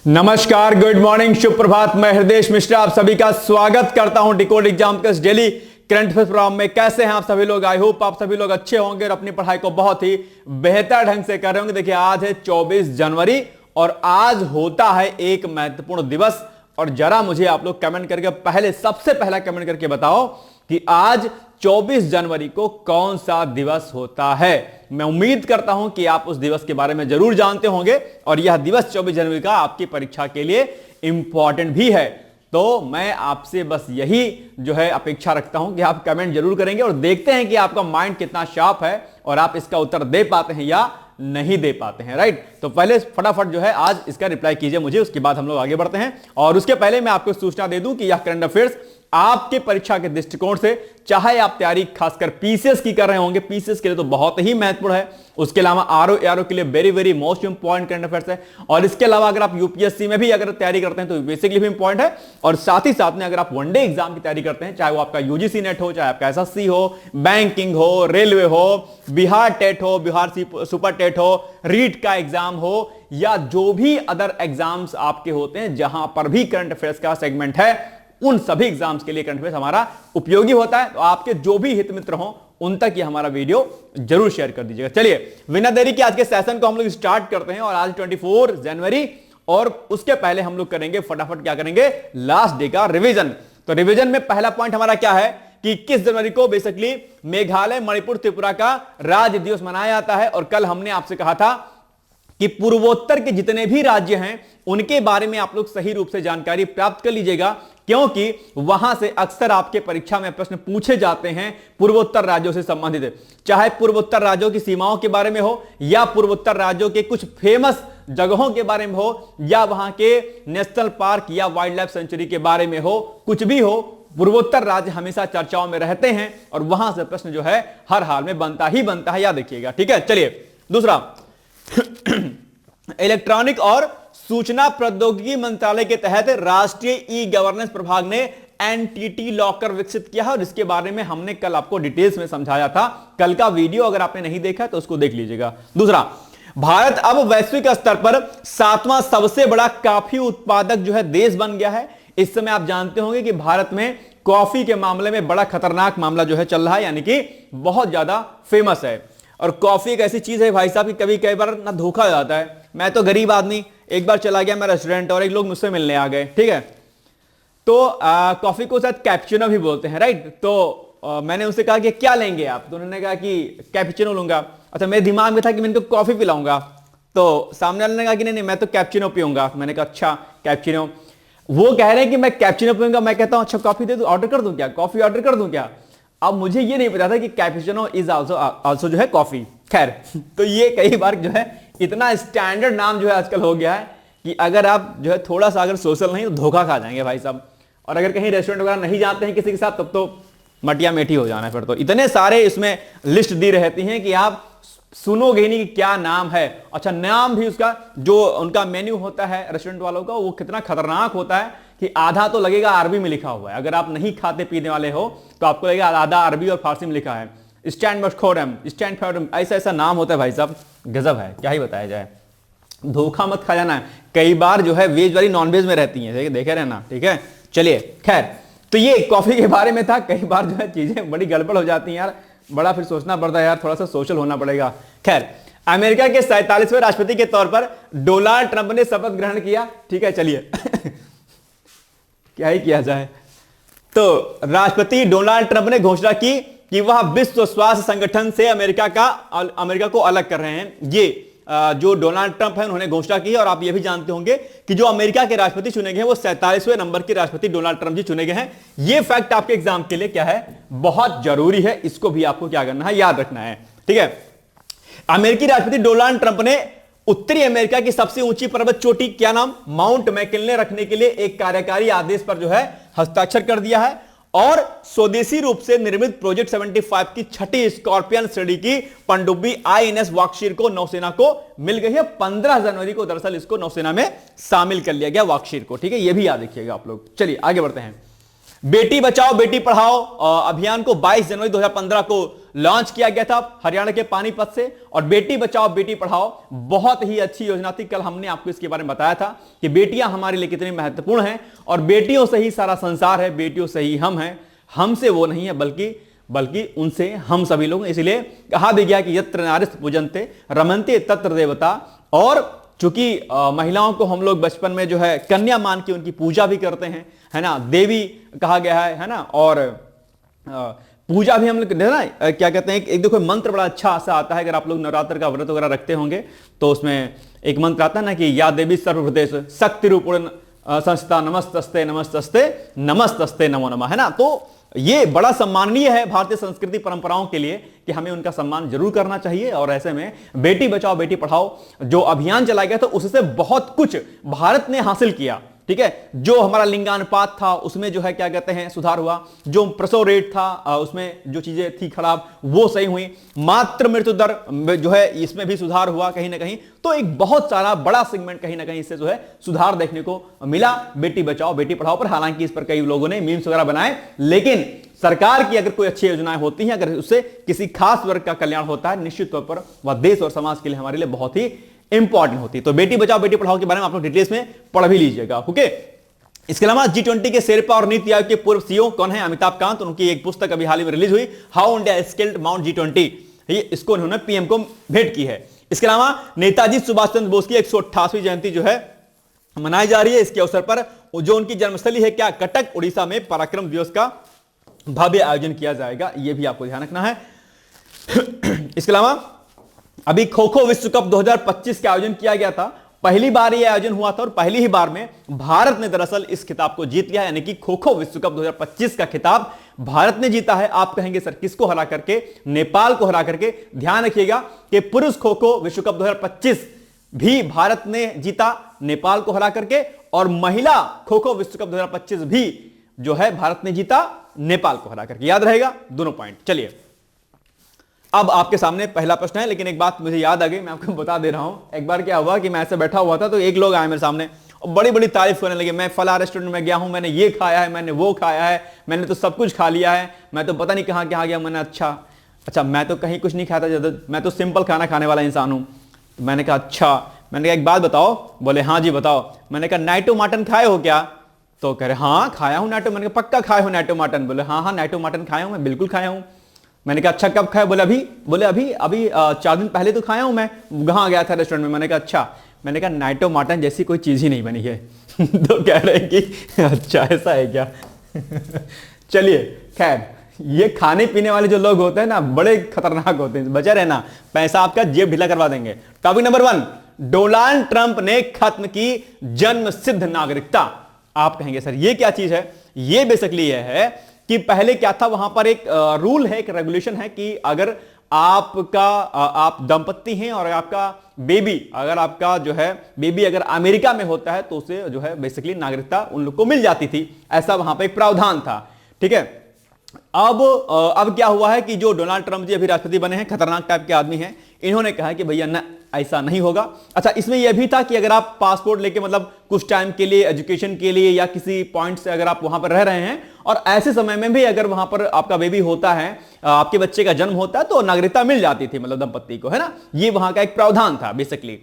नमस्कार, good morning, शुभ प्रभात। मैं हृदय मिश्रा आप सभी का स्वागत करता हूं डिकोड एग्जाम के डेली करंट अफेयर्स प्रोग्राम में। कैसे हैं आप सभी लोग? आई होप आप सभी लोग अच्छे होंगे और अपनी पढ़ाई को बहुत ही बेहतर ढंग से कर रहे होंगे। देखिए, आज है 24 जनवरी और आज होता है एक महत्वपूर्ण दिवस। और जरा मुझे आप लोग कमेंट करके सबसे पहला कमेंट करके बताओ कि आज 24 जनवरी को कौन सा दिवस होता है। मैं उम्मीद करता हूं कि आप उस दिवस के बारे में जरूर जानते होंगे और यह दिवस 24 जनवरी का आपकी परीक्षा के लिए इंपॉर्टेंट भी है। तो मैं आपसे बस यही जो है अपेक्षा रखता हूं कि आप कमेंट जरूर करेंगे और देखते हैं कि आपका माइंड कितना शार्प है और आप इसका उत्तर दे पाते हैं या नहीं दे पाते हैं। राइट, तो पहले फटाफट जो है आज इसका रिप्लाई कीजिए मुझे, उसके बाद हम लोग आगे बढ़ते हैं। और उसके पहले मैं आपको सूचना दे दूं कि यह करंट अफेयर्स आपके परीक्षा के दृष्टिकोण से, चाहे आप तैयारी खासकर पीसीएस की कर रहे होंगे, पीसीएस के लिए तो बहुत ही महत्वपूर्ण है। उसके अलावा आरओ एआरओ के लिए very very most important current affairs है। और इसके अलावा अगर आप यूपीएससी में भी अगर तैयारी करते हैं तो बेसिकली भी इंपॉर्टेंट है। और साथ ही साथ में अगर आप वनडे एग्जाम की तैयारी करते हैं, चाहे वो आपका यूजीसी नेट हो, चाहे आपका एसएससी हो, बैंकिंग हो, रेलवे हो, बिहार टेट हो, बिहार सुपर टेट हो, रीट का एग्जाम हो, या जो भी अदर एग्जाम्स आपके होते हैं जहां पर भी करंट अफेयर्स का सेगमेंट है, उन सभी एग्जाम्स के लिए करंट अफेयर्स हमारा उपयोगी होता है। तो आपके जो भी हित मित्र हों उन तक ये हमारा वीडियो जरूर शेयर कर दीजिएगा। चलिए, बिना देरी के आज के सेशन को हम लोग स्टार्ट करते हैं। और आज 24 जनवरी और उसके पहले हम लोग करेंगे फटाफट क्या करेंगे, लास्ट डे का रिवीजन। तो रिवीजन में पहला पॉइंट हमारा क्या है कि 21 जनवरी को बेसिकली मेघालय, मणिपुर, त्रिपुरा का राज्य दिवस मनाया जाता है। और कल हमने आपसे कहा था कि पूर्वोत्तर के जितने भी राज्य हैं उनके बारे में आप लोग सही रूप से जानकारी प्राप्त कर लीजिएगा, क्योंकि वहां से अक्सर आपके परीक्षा में प्रश्न पूछे जाते हैं पूर्वोत्तर राज्यों से संबंधित, चाहे पूर्वोत्तर राज्यों की सीमाओं के बारे में हो, या पूर्वोत्तर राज्यों के कुछ फेमस जगहों के बारे में हो, या वहां के नेशनल पार्क या वाइल्ड लाइफ सेंचुरी के बारे में हो, कुछ भी हो। पूर्वोत्तर राज्य हमेशा चर्चाओं में रहते हैं और वहां से प्रश्न जो है हर हाल में बनता ही बनता है, याद रखिएगा। ठीक है, चलिए दूसरा, इलेक्ट्रॉनिक और सूचना प्रौद्योगिकी मंत्रालय के तहत राष्ट्रीय ई गवर्नेंस प्रभाग ने एनटीटी लॉकर विकसित किया है और इसके बारे में हमने कल आपको डिटेल्स में समझाया था। कल का वीडियो अगर आपने नहीं देखा तो उसको देख लीजिएगा। दूसरा, भारत अब वैश्विक स्तर पर 7वां सबसे बड़ा कॉफी उत्पादक जो है देश बन गया है। इस समय आप जानते होंगे कि भारत में कॉफी के मामले में बड़ा खतरनाक मामला जो है चल रहा है, यानी कि बहुत ज्यादा फेमस है। और कॉफी एक ऐसी चीज है भाई साहब कि कभी कई बार ना धोखा हो जाता है। मैं तो गरीब आदमी, एक बार चला गया मैं रेस्टोरेंट और एक लोग मुझसे मिलने आ गए, ठीक है, तो कॉफी को शायद कैपुचिनो भी बोलते हैं, राइट। तो मैंने उनसे कहा कि क्या लेंगे आप, तो उन्होंने कहा कि कैपुचिनो लूंगा। अच्छा, मेरे दिमाग में था कि मैं इनको कॉफी पिलाऊंगा, तो सामने वाले ने कहा कि नहीं नहीं मैं तो कैपुचिनो पीऊंगा। मैंने कहा अच्छा कैपुचिनो। वो कह रहे हैं कि मैं कैपुचिनो पीऊंगा, मैं कहता हूं अच्छा कॉफी दे दो, ऑर्डर कर दूं क्या, कॉफी ऑर्डर कर दूं क्या। अब मुझे ये नहीं पता था कि कैपुचिनो इज आल्सो जो है कॉफी। खैर, तो ये कई बार जो है इतना स्टैंडर्ड नाम जो है आजकल हो गया है कि अगर आप जो है थोड़ा सा अगर सोशल नहीं तो धोखा खा जाएंगे भाई साहब। और अगर कहीं रेस्टोरेंट वगैरह नहीं जाते हैं किसी के साथ तब तो मटिया मेठी हो जाना है। फिर तो इतने सारे इसमें लिस्ट दी रहती हैं कि आप सुनोगे नहीं कि क्या नाम है। अच्छा, नाम भी उसका जो उनका मेन्यू होता है रेस्टोरेंट वालों का, वो कितना खतरनाक होता है कि आधा तो लगेगा अरबी में लिखा हुआ है। अगर आप नहीं खाते पीने वाले हो तो आपको लगेगा आधा अरबी और फारसी में लिखा है, स्टैंड मशखोरम, स्टैंड फॉरम, ऐसा ऐसा नाम होता है भाई साहब, गजब है, क्या ही बताया जाए। धोखा मत खा जाना। कई बार जो है वेज वाली नॉन वेज में रहती है, देखे रहना, ठीक है। चलिए खैर, तो ये कॉफी के बारे में था। कई बार जो है चीजें बड़ी गड़बड़ हो जाती हैं यार, बड़ा फिर सोचना पड़ता है यार, थोड़ा सा सोशल होना पड़ेगा। खैर, अमेरिका के 47वें राष्ट्रपति के तौर पर डोनाल्ड ट्रंप ने शपथ ग्रहण किया। ठीक है, चलिए क्या ही किया जाए। तो राष्ट्रपति डोनाल्ड ट्रंप ने घोषणा की कि वह विश्व स्वास्थ्य संगठन से अमेरिका को अलग कर रहे हैं। ये जो डोनाल्ड ट्रंप है उन्होंने घोषणा की है। और आप ये भी जानते होंगे कि जो अमेरिका के राष्ट्रपति चुने गए हैं वो 47वें नंबर के राष्ट्रपति डोनाल्ड ट्रंप जी चुने गए हैं। ये फैक्ट आपके एग्जाम के लिए क्या है, बहुत जरूरी है। इसको भी आपको क्या करना है, याद रखना है, ठीक है। अमेरिकी राष्ट्रपति डोनाल्ड ट्रंप ने उत्तरी अमेरिका की सबसे ऊंची पर्वत चोटी, क्या नाम, माउंट मैकिनले रखने के लिए एक कार्यकारी आदेश पर जो है हस्ताक्षर कर दिया है। और स्वदेशी रूप से निर्मित प्रोजेक्ट 75 की छठी स्कॉर्पियन श्रेणी की पनडुब्बी आईएनएस वार्कशीर को नौसेना को मिल गई है। 15 जनवरी को दरअसल इसको नौसेना में शामिल कर लिया गया वार्कशीर को, ठीक है, यह भी याद रखिएगा आप लोग। चलिए आगे बढ़ते हैं। बेटी बचाओ बेटी पढ़ाओ अभियान को 22 जनवरी 2015 को लॉन्च किया गया था हरियाणा के पानीपत से। और बेटी बचाओ बेटी पढ़ाओ बहुत ही अच्छी योजना थी। कल हमने आपको इसके बारे में बताया था कि बेटियां हमारे लिए कितनी महत्वपूर्ण हैं और बेटियों से ही सारा संसार है, बेटियों से ही हम हैं, हमसे वो नहीं है बल्कि उनसे हम सभी लोग। इसलिए कहा भी गया कि यत्र नारीस्तु पूजन्ते रमन्ते तत्र देवता। और चूंकि महिलाओं को हम लोग बचपन में जो है कन्या मान के उनकी पूजा भी करते हैं, है ना, देवी कहा गया है ना। और पूजा भी हम लोग ना क्या कहते हैं, एक देखो मंत्र बड़ा अच्छा सा आता है, अगर आप लोग नवरात्र का व्रत वगैरह रखते होंगे तो उसमें एक मंत्र आता है ना कि या देवी सर्वभूतेषु शक्ति रूपेण संस्था नमस्तस्ते नमस्तस्ते नमस्तस्ते नमो नमः, है ना। तो ये बड़ा सम्माननीय है भारतीय संस्कृति परंपराओं के लिए कि हमें उनका सम्मान जरूर करना चाहिए। और ऐसे में बेटी बचाओ बेटी पढ़ाओ जो अभियान चलाया गया था उससे बहुत कुछ भारत ने हासिल किया, ठीक है। जो हमारा लिंगानुपात था उसमें जो है क्या कहते हैं सुधार हुआ, जो प्रसव रेट था उसमें जो चीजें थी खराब वो सही हुई, मातृ मृत्यु दर जो है इसमें भी सुधार हुआ कहीं ना कहीं। तो एक बहुत सारा बड़ा सेगमेंट कहीं ना कहीं इससे जो है सुधार देखने को मिला बेटी बचाओ बेटी पढ़ाओ पर। हालांकि इस पर कई लोगों ने मीम्स वगैरह बनाए, लेकिन सरकार की अगर कोई अच्छी योजनाएं होती हैं, अगर उससे किसी खास वर्ग का कल्याण होता है, निश्चित तौर पर वह देश और समाज के लिए हमारे लिए बहुत ही इंपॉर्टेंट होती है। तो बेटी बचाओ बेटी पढ़ाओ के बारे में आप लोग डिटेल्स में पढ़ भी लीजिएगा, ओके। इसके अलावा G20 के शेरपा और नीति आयोग के पूर्व सीईओ कौन है, अमिताभ कांत, उनकी एक पुस्तक अभी हाल ही में रिलीज हुई, how India scaled mount G20, इसको उन्होंने पीएम को भेंट की है। इसके अलावा नेताजी सुभाष चंद्र बोस की 188वीं जयंती जो है मनाई जा रही है। इसके अवसर पर जो उनकी जन्मस्थली है क्या कटक उड़ीसा में पराक्रम दिवस का भव्य आयोजन किया जाएगा, यह भी आपको ध्यान रखना है। इसके अलावा अभी खो खो विश्व कप 2025 का आयोजन किया गया था, पहली बार यह आयोजन हुआ था और पहली ही बार में भारत ने दरअसल इस खिताब को जीत लिया, यानी कि खो खो विश्व कप 2025 का खिताब भारत ने जीता है। आप कहेंगे सर किसको हरा करके, नेपाल को हरा करके। ध्यान रखिएगा कि पुरुष खो खो विश्व कप 2025 भी भारत ने जीता नेपाल को हरा करके, और महिला खो खो विश्व कप 2025 भी जो है भारत ने जीता नेपाल को हरा करके। याद रहेगा दोनों पॉइंट। चलिए अब आपके सामने पहला प्रश्न है, लेकिन एक बात मुझे याद आ गई, मैं आपको बता दे रहा हूं। एक बार क्या हुआ कि मैं ऐसे बैठा हुआ था तो एक लोग आए मेरे सामने और बड़ी बड़ी तारीफ करने लगे, मैं फला रेस्टोरेंट में गया हूं, मैंने ये खाया है, मैंने वो खाया है, मैंने तो सब कुछ खा लिया है, मैं तो पता नहीं कहां कहां गया। मैंने अच्छा मैं तो कहीं कुछ नहीं खाता, ज्यादा मैं तो सिंपल खाना खाने वाला इंसान हूं। तो मैंने कहा अच्छा, मैंने कहा एक बात बताओ, बोले हाँ जी बताओ। मैंने कहा नाइटो मटन खाए हो क्या, तो कह रहे हाँ खाया हूं नाइटो। मैंने कहा पक्का खाए हो नाइटो मटन, बोले हाँ हाँ नाइटो मटन खाया हूं मैं, बिल्कुल खाया हूं। मैंने कहा अच्छा कब खाया, बोले अभी 4 दिन पहले तो खाया हूं मैं, कहां गया था रेस्टोरेंट में। मैंने कहा अच्छा, मैंने कहा नाइटो मटन जैसी कोई चीज ही नहीं बनी है। तो कह रहे हैं कि अच्छा ऐसा है क्या। चलिए खैर, ये खाने पीने वाले जो लोग होते हैं ना बड़े खतरनाक होते हैं, बचा रहना, पैसा आपका जेब ढीला करवा देंगे। टॉपिक नंबर 1, डोनाल्ड ट्रंप ने खत्म की जन्म सिद्ध नागरिकता। आप कहेंगे सर ये क्या चीज है, ये बेसिकली ये है कि पहले क्या था, वहां पर एक रूल है, एक रेगुलेशन है कि अगर आप दंपत्ति हैं और आपका बेबी, अगर आपका जो है बेबी अगर अमेरिका में होता है तो उसे जो है बेसिकली नागरिकता उन लोग को मिल जाती थी, ऐसा वहां पर एक प्रावधान था, ठीक है। अब क्या हुआ है कि जो डोनाल्ड ट्रंप जी अभी राष्ट्रपति बने हैं, खतरनाक टाइप के आदमी हैं, इन्होंने कहा कि भैया ना ऐसा नहीं होगा। अच्छा इसमें यह भी था कि अगर आप पासपोर्ट लेके मतलब कुछ टाइम के लिए एजुकेशन के लिए या किसी पॉइंट से अगर आप वहां पर रह रहे हैं और ऐसे समय में भी अगर वहां पर आपका बेबी होता है, आपके बच्चे का जन्म होता है, तो नागरिकता मिल जाती थी मतलब दंपत्ति को, है ना। ये वहां का एक प्रावधान था बेसिकली,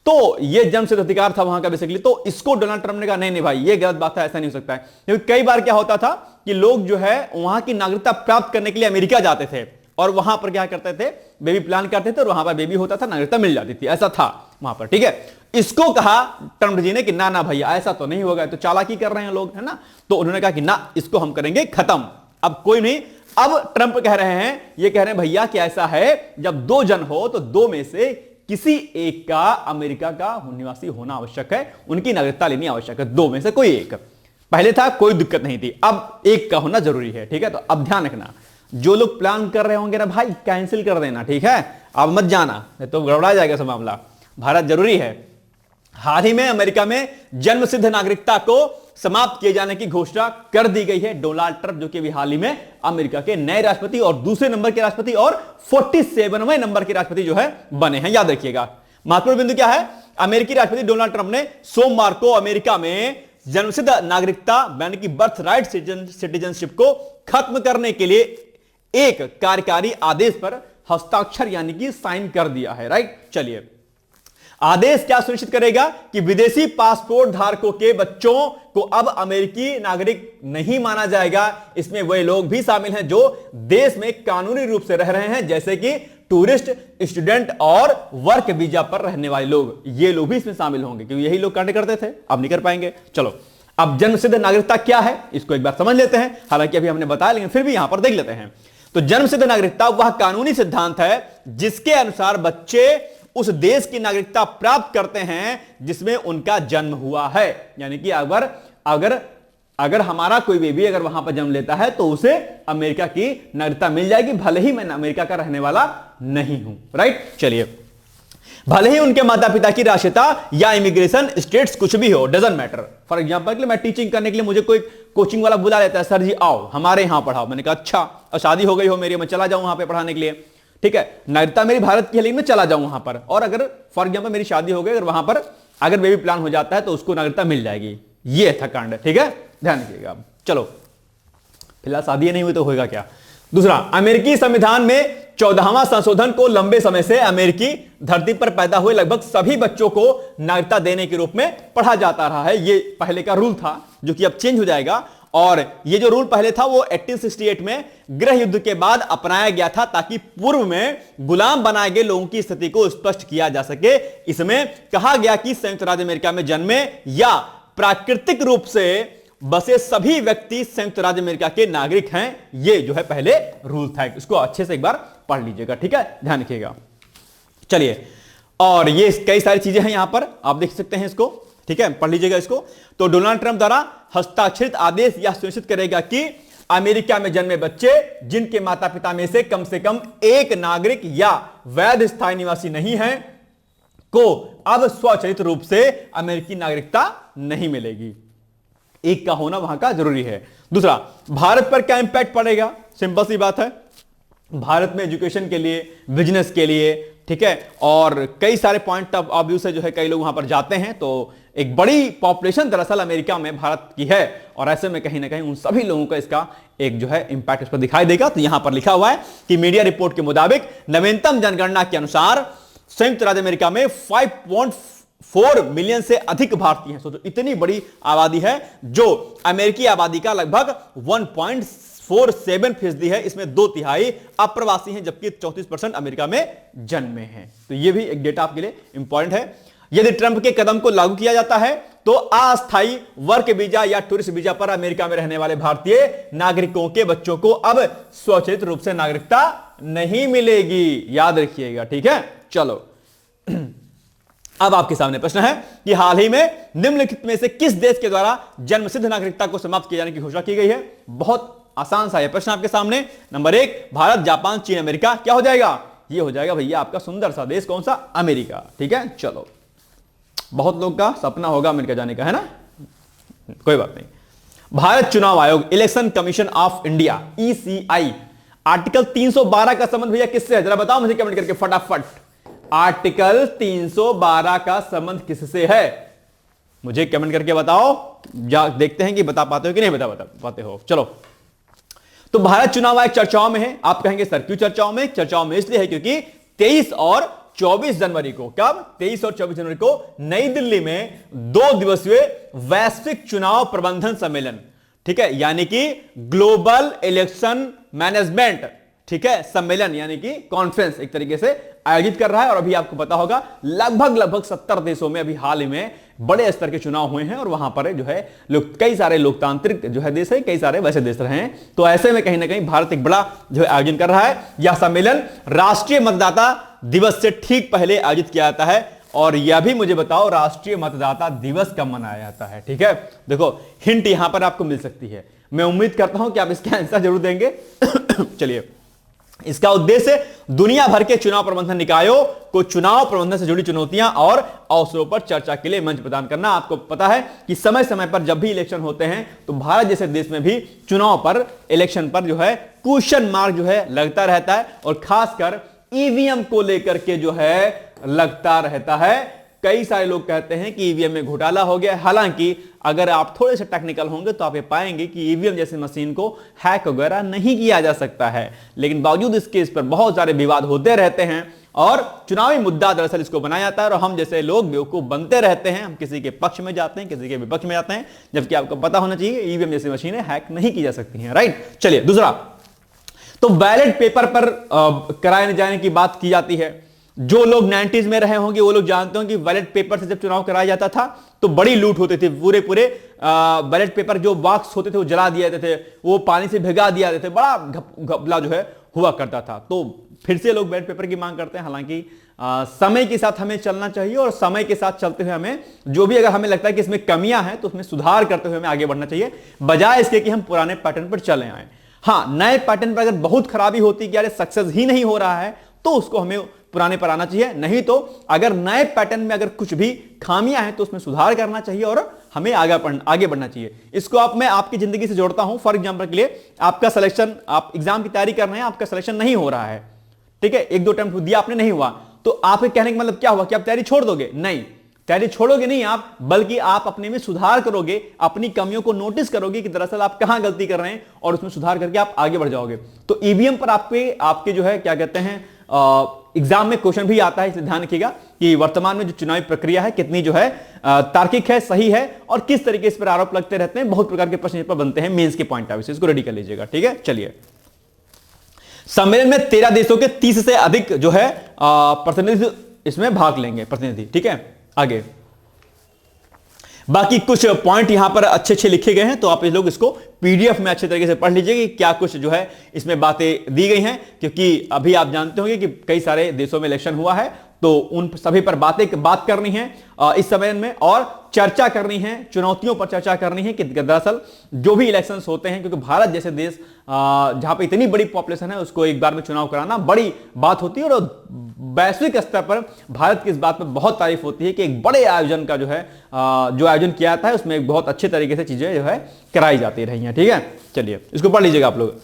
तो ये जन्म सिद्ध अधिकार था वहां का बेसिकली। तो इसको डोनाल्ड ट्रंप ने कहा नहीं भाई ये गलत बात है, ऐसा नहीं हो सकता है। क्योंकि कई बार क्या होता था कि लोग जो है वहां की नागरिकता प्राप्त करने के लिए अमेरिका जाते थे और वहां पर क्या करते थे, बेबी प्लान करते थे और वहां पर बेबी होता था, नागरिकता मिल जाती थी, ऐसा था वहां पर, ठीक है। इसको कहा ट्रंप जी ने कि ना ना भैया ऐसा तो नहीं होगा, तो चालाकी कर रहे हैं लोग, है ना। तो उन्होंने कहा कि ना इसको हम करेंगे खत्म, अब कोई नहीं। अब ट्रंप कह रहे हैं, ये कह रहे हैं भैया कि ऐसा है जब 2 जन हो तो 2 में से किसी एक का अमेरिका का निवासी होना आवश्यक है, उनकी नागरिकता लेनी आवश्यक है, 2 में से कोई एक। पहले था कोई दिक्कत नहीं थी, अब एक का होना जरूरी है, ठीक है। तो अब ध्यान रखना, जो लोग प्लान कर रहे होंगे ना भाई कैंसिल कर देना, ठीक है, अब मत जाना, तो गड़बड़ा जाएगा सब मामला। भारत जरूरी है। हाल ही में अमेरिका में जन्म सिद्ध नागरिकता को समाप्त किए जाने की घोषणा कर दी गई है। डोनाल्ड ट्रंप जो कि अभी हाल ही में अमेरिका के नए राष्ट्रपति और दूसरे नंबर के राष्ट्रपति और 47वें नंबर के राष्ट्रपति जो है बने हैं, याद रखिएगा। महत्वपूर्ण बिंदु क्या है, अमेरिकी राष्ट्रपति डोनाल्ड ट्रंप ने सोमवार को अमेरिका में जन्मसिद्ध नागरिकता यानी कि बर्थ राइट सिटीजनशिप को खत्म करने के लिए एक कार्यकारी आदेश पर हस्ताक्षर यानी कि साइन कर दिया है। राइट, चलिए आदेश क्या सुनिश्चित करेगा कि विदेशी पासपोर्ट धारकों के बच्चों को अब अमेरिकी नागरिक नहीं माना जाएगा। इसमें वे लोग भी शामिल हैं जो देश में कानूनी रूप से रह रहे हैं, जैसे कि टूरिस्ट, स्टूडेंट और वर्क वीजा पर रहने वाले लोग। ये लोग भी इसमें शामिल होंगे क्योंकि यही लोग कांड करते थे, अब नहीं कर पाएंगे। चलो अब जन्मसिद्ध नागरिकता क्या है इसको एक बार समझ लेते हैं, हालांकि अभी हमने बताया लेकिन फिर भी यहां पर देख लेते हैं। तो जन्मसिद्ध नागरिकता वह कानूनी सिद्धांत है जिसके अनुसार बच्चे उस देश की नागरिकता प्राप्त करते हैं जिसमें उनका जन्म हुआ है। यानी कि अगर हमारा कोई बेबी अगर वहां पर जन्म लेता है तो उसे अमेरिका की नागरिकता मिल जाएगी, भले ही मैं अमेरिका का रहने वाला नहीं हूं। राइट, चलिए भले ही उनके माता पिता की राष्ट्रीयता या इमिग्रेशन स्टेट्स कुछ भी हो, डजंट मैटर। फॉर एग्जांपल मैं टीचिंग करने के लिए मुझे कोई कोचिंग वाला बुला लेता है, सर जी आओ हमारे यहां पढ़ाओ। मैंने कहा अच्छा, और शादी हो गई हो मेरी, मैं चला जाऊं वहां पे पढ़ाने के लिए, ठीक है, नागरिकता मेरी भारत की है लेकिन मैं चला जाऊं वहां पर। और अगर फॉर एग्जांपल मेरी शादी हो गई, अगर वहां पर अगर बेबी प्लान हो जाता है तो उसको नागरिकता मिल जाएगी। ये था कांड, ठीक है, ध्यान रखिएगा। चलो फिलहाल शादी नहीं हुई तो होगा क्या। दूसरा, अमेरिकी संविधान में 14वां संशोधन को लंबे समय से अमेरिकी धरती पर पैदा हुए लगभग सभी बच्चों को नागरिकता देने के रूप में पढ़ा जाता रहा है। ये पहले का रूल था जो कि अब चेंज हो जाएगा, और ये जो रूल पहले था वो 1868 में गृह युद्ध के बाद अपनाया गया था ताकि पूर्व में गुलाम बनाए गए लोगों की स्थिति को स्पष्ट किया जा सके। इसमें कहा गया कि संयुक्त राज्य अमेरिका में जन्मे या प्राकृतिक रूप से बसे सभी व्यक्ति संयुक्त राज्य अमेरिका के नागरिक हैं। ये जो है पहले रूल था, इसको अच्छे से एक बार पढ़ लीजिएगा, ठीक है, ध्यान रखिएगा। चलिए, और ये कई सारी चीजें हैं यहां पर आप देख सकते हैं इसको, ठीक है, पढ़ लीजिएगा इसको। तो डोनाल्ड ट्रंप द्वारा हस्ताक्षरित आदेश यह सुनिश्चित करेगा कि अमेरिका में जन्मे बच्चे जिनके माता पिता में से कम एक नागरिक या वैध स्थायी निवासी नहीं है को अब स्वचालित रूप से अमेरिकी नागरिकता नहीं मिलेगी। एक का होना वहां का जरूरी है। दूसरा, भारत पर क्या इंपैक्ट पड़ेगा, सिंपल सी बात है, भारत में एजुकेशन के लिए, बिजनेस के लिए, ठीक है, और कई सारे पॉइंट ऑफ व्यू से जो है कई लोग वहां पर जाते हैं। तो एक बड़ी पॉपुलेशन दरअसल अमेरिका में भारत की है, और ऐसे में कहीं ना कहीं उन सभी लोगों का इसका एक जो है इंपैक्ट इस पर दिखाई देगा। तो यहां पर लिखा हुआ है कि मीडिया रिपोर्ट के मुताबिक नवीनतम जनगणना के अनुसार संयुक्त राज्य अमेरिका में 5.4 मिलियन से अधिक भारतीय हैं। सोचो इतनी बड़ी आबादी है, जो अमेरिकी आबादी का लगभग 1.47% है। इसमें 2/3 अप्रवासी हैं, जबकि 34% अमेरिका में जन्मे हैं। तो यह भी एक डेटा आपके लिए इंपॉर्टेंट है। यदि ट्रंप के कदम को लागू किया जाता है तो अस्थायी वर्क वीजा या टूरिस्ट वीजा पर अमेरिका में रहने वाले भारतीय नागरिकों के बच्चों को अब स्वचालित रूप से नागरिकता नहीं मिलेगी, याद रखिएगा, ठीक है। चलो अब आपके सामने प्रश्न है कि हाल ही में निम्नलिखित में से किस देश के द्वारा जन्मसिद्ध नागरिकता को समाप्त किए जाने की घोषणा की गई है। बहुत आसान सा है प्रश्न आपके सामने। नंबर 1, भारत, जापान, चीन, अमेरिका। क्या हो जाएगा, ये हो जाएगा भैया आपका सुंदर सा देश, कौन सा, अमेरिका, ठीक है। चलो, बहुत लोग का सपना होगा अमेरिका जाने का, है ना, कोई बात नहीं। भारत चुनाव आयोग, election commission of India, ECI, article 312 का संबंध भैया किससे है, जरा बताओ मुझे कमेंट करके फटाफट। आर्टिकल 312 का संबंध किससे है, मुझे कमेंट करके बताओ, देखते हैं कि बता पाते हो कि नहीं बता पाते हो। चलो, तो भारत चुनाव आयोग चर्चाओं में है। आप कहेंगे सर क्यों चर्चाओं में, चर्चाओं में इसलिए है क्योंकि 23 और 24 जनवरी को, कब, 23 और 24 जनवरी को नई दिल्ली में 2 दिवसीय वैश्विक चुनाव प्रबंधन सम्मेलन, ठीक है, यानी कि ग्लोबल इलेक्शन मैनेजमेंट, ठीक है, सम्मेलन यानी कि कॉन्फ्रेंस एक तरीके से आयोजित कर रहा है। और अभी आपको पता होगा लगभग 70 देशों में अभी हाल ही में बड़े स्तर के चुनाव हुए हैं, और वहां पर जो है कई सारे लोकतांत्रिक जो है देश है, कई सारे वैसे देश रहे हैं। तो ऐसे में कहीं ना कहीं भारत एक बड़ा जो है आयोजन कर रहा है। यह सम्मेलन राष्ट्रीय मतदाता दिवस से ठीक पहले आयोजित किया जाता है। और यह भी मुझे बताओ राष्ट्रीय मतदाता दिवस कब मनाया जाता है, ठीक है। देखो हिंट यहां पर आपको मिल सकती है, मैं उम्मीद करता हूं कि आप इसका आंसर जरूर देंगे। चलिए, इसका उद्देश्य दुनिया भर के चुनाव प्रबंधन निकायों को चुनाव प्रबंधन से जुड़ी चुनौतियां और अवसरों पर चर्चा के लिए मंच प्रदान करना। आपको पता है कि समय समय पर जब भी इलेक्शन होते हैं तो भारत जैसे देश में भी चुनाव पर, इलेक्शन पर जो है क्वेश्चन मार्क जो है लगता रहता है, और खासकर ईवीएम को लेकर के जो है लगता रहता है। कई सारे लोग कहते हैं कि ईवीएम में घोटाला हो गया। हालांकि अगर आप थोड़े से टेक्निकल होंगे तो आप ये पाएंगे कि ईवीएम जैसी मशीन को हैक वगैरह नहीं किया जा सकता है, लेकिन बावजूद इसके इस पर बहुत सारे विवाद होते रहते हैं और चुनावी मुद्दा दरअसल इसको बनाया जाता है और हम जैसे लोग बेवकूफ बनते रहते हैं। हम किसी के पक्ष में जाते हैं, किसी के विपक्ष में जाते हैं, जबकि आपको पता होना चाहिए ईवीएम जैसी मशीनें हैक नहीं की जा सकती हैं। राइट, चलिए दूसरा, तो बैलेट पेपर पर कराए जाने की बात की जाती है। जो लोग 90s में रहे होंगे वो लोग जानते होंगे कि बैलेट पेपर से जब चुनाव कराया जाता था तो बड़ी लूट होती थी। पूरे बैलेट पेपर जो बॉक्स होते थे वो जला दिए जाते थे, वो पानी से भिगा दिया जाते थे, बड़ा घपला जो है हुआ करता था। तो फिर से लोग बैलेट पेपर की मांग करते हैं। हालांकि समय के साथ हमें चलना चाहिए और समय के साथ चलते हुए हमें जो भी अगर हमें लगता है कि इसमें कमियां हैं तो उसमें सुधार करते हुए हमें आगे बढ़ना चाहिए, बजाय इसके कि हम पुराने पैटर्न पर चले आए। हाँ, नए पैटर्न पर अगर बहुत खराबी होती कि यार सक्सेस ही नहीं हो रहा है तो उसको हमें पुराने पर आना चाहिए। नहीं तो अगर नए पैटर्न में अगर कुछ भी खामियां हैं तो उसमें सुधार करना चाहिए और हमें आगे बढ़ना चाहिए। इसको मैं आपकी जिंदगी से जोड़ता हूं। फॉर एग्जांपल के लिए आपका सिलेक्शन, आप एग्जाम की तैयारी कर रहे हैं, आपका सिलेक्शन नहीं हो रहा है, ठीक है, एक दो अटेम्प्ट दिया आपने, नहीं हुआ, तो आपके कहने का मतलब क्या हुआ कि आप तैयारी छोड़ दोगे? नहीं, तैयारी छोड़ोगे नहीं आप, बल्कि आप अपने में सुधार करोगे, अपनी कमियों को नोटिस करोगे कि दरअसल आप कहां गलती कर रहे हैं और उसमें सुधार करके आप आगे बढ़ जाओगे। तो ईवीएम पर आपके जो है क्या कहते हैं एग्जाम में क्वेश्चन भी आता है, इसलिए ध्यान रखिएगा कि वर्तमान में जो चुनावी प्रक्रिया है कितनी जो है तार्किक है, सही है और किस तरीके से इस पर आरोप लगते रहते हैं। बहुत प्रकार के प्रश्न इस पर बनते हैं मेंस के पॉइंट ऑफ व्यू से, इसको रेडी कर लीजिएगा, ठीक है। चलिए, सम्मेलन में 13 देशों के 30 से अधिक जो है प्रतिनिधि इसमें भाग लेंगे, प्रतिनिधि, ठीक है। आगे बाकी कुछ पॉइंट यहां पर अच्छे लिखे गए हैं, तो आप लोग इसको पीडीएफ में अच्छे तरीके से पढ़ लीजिए कि क्या कुछ जो है इसमें बातें दी गई हैं, क्योंकि अभी आप जानते होंगे कि कई सारे देशों में इलेक्शन हुआ है, तो उन सभी पर बात करनी है इस समय में और चर्चा करनी है, चुनौतियों पर चर्चा करनी है कि दरअसल जो भी इलेक्शंस होते हैं, क्योंकि भारत जैसे देश जहां पे इतनी बड़ी पॉपुलेशन है उसको एक बार में चुनाव कराना बड़ी बात होती है और वैश्विक स्तर पर भारत की इस बात पर बहुत तारीफ होती है कि एक बड़े आयोजन का जो है जो आयोजन किया जाता है उसमें बहुत अच्छे तरीके से चीजें जो है कराई जाती रही हैं, ठीक है। चलिए, इसको पढ़ लीजिएगा आप लोग।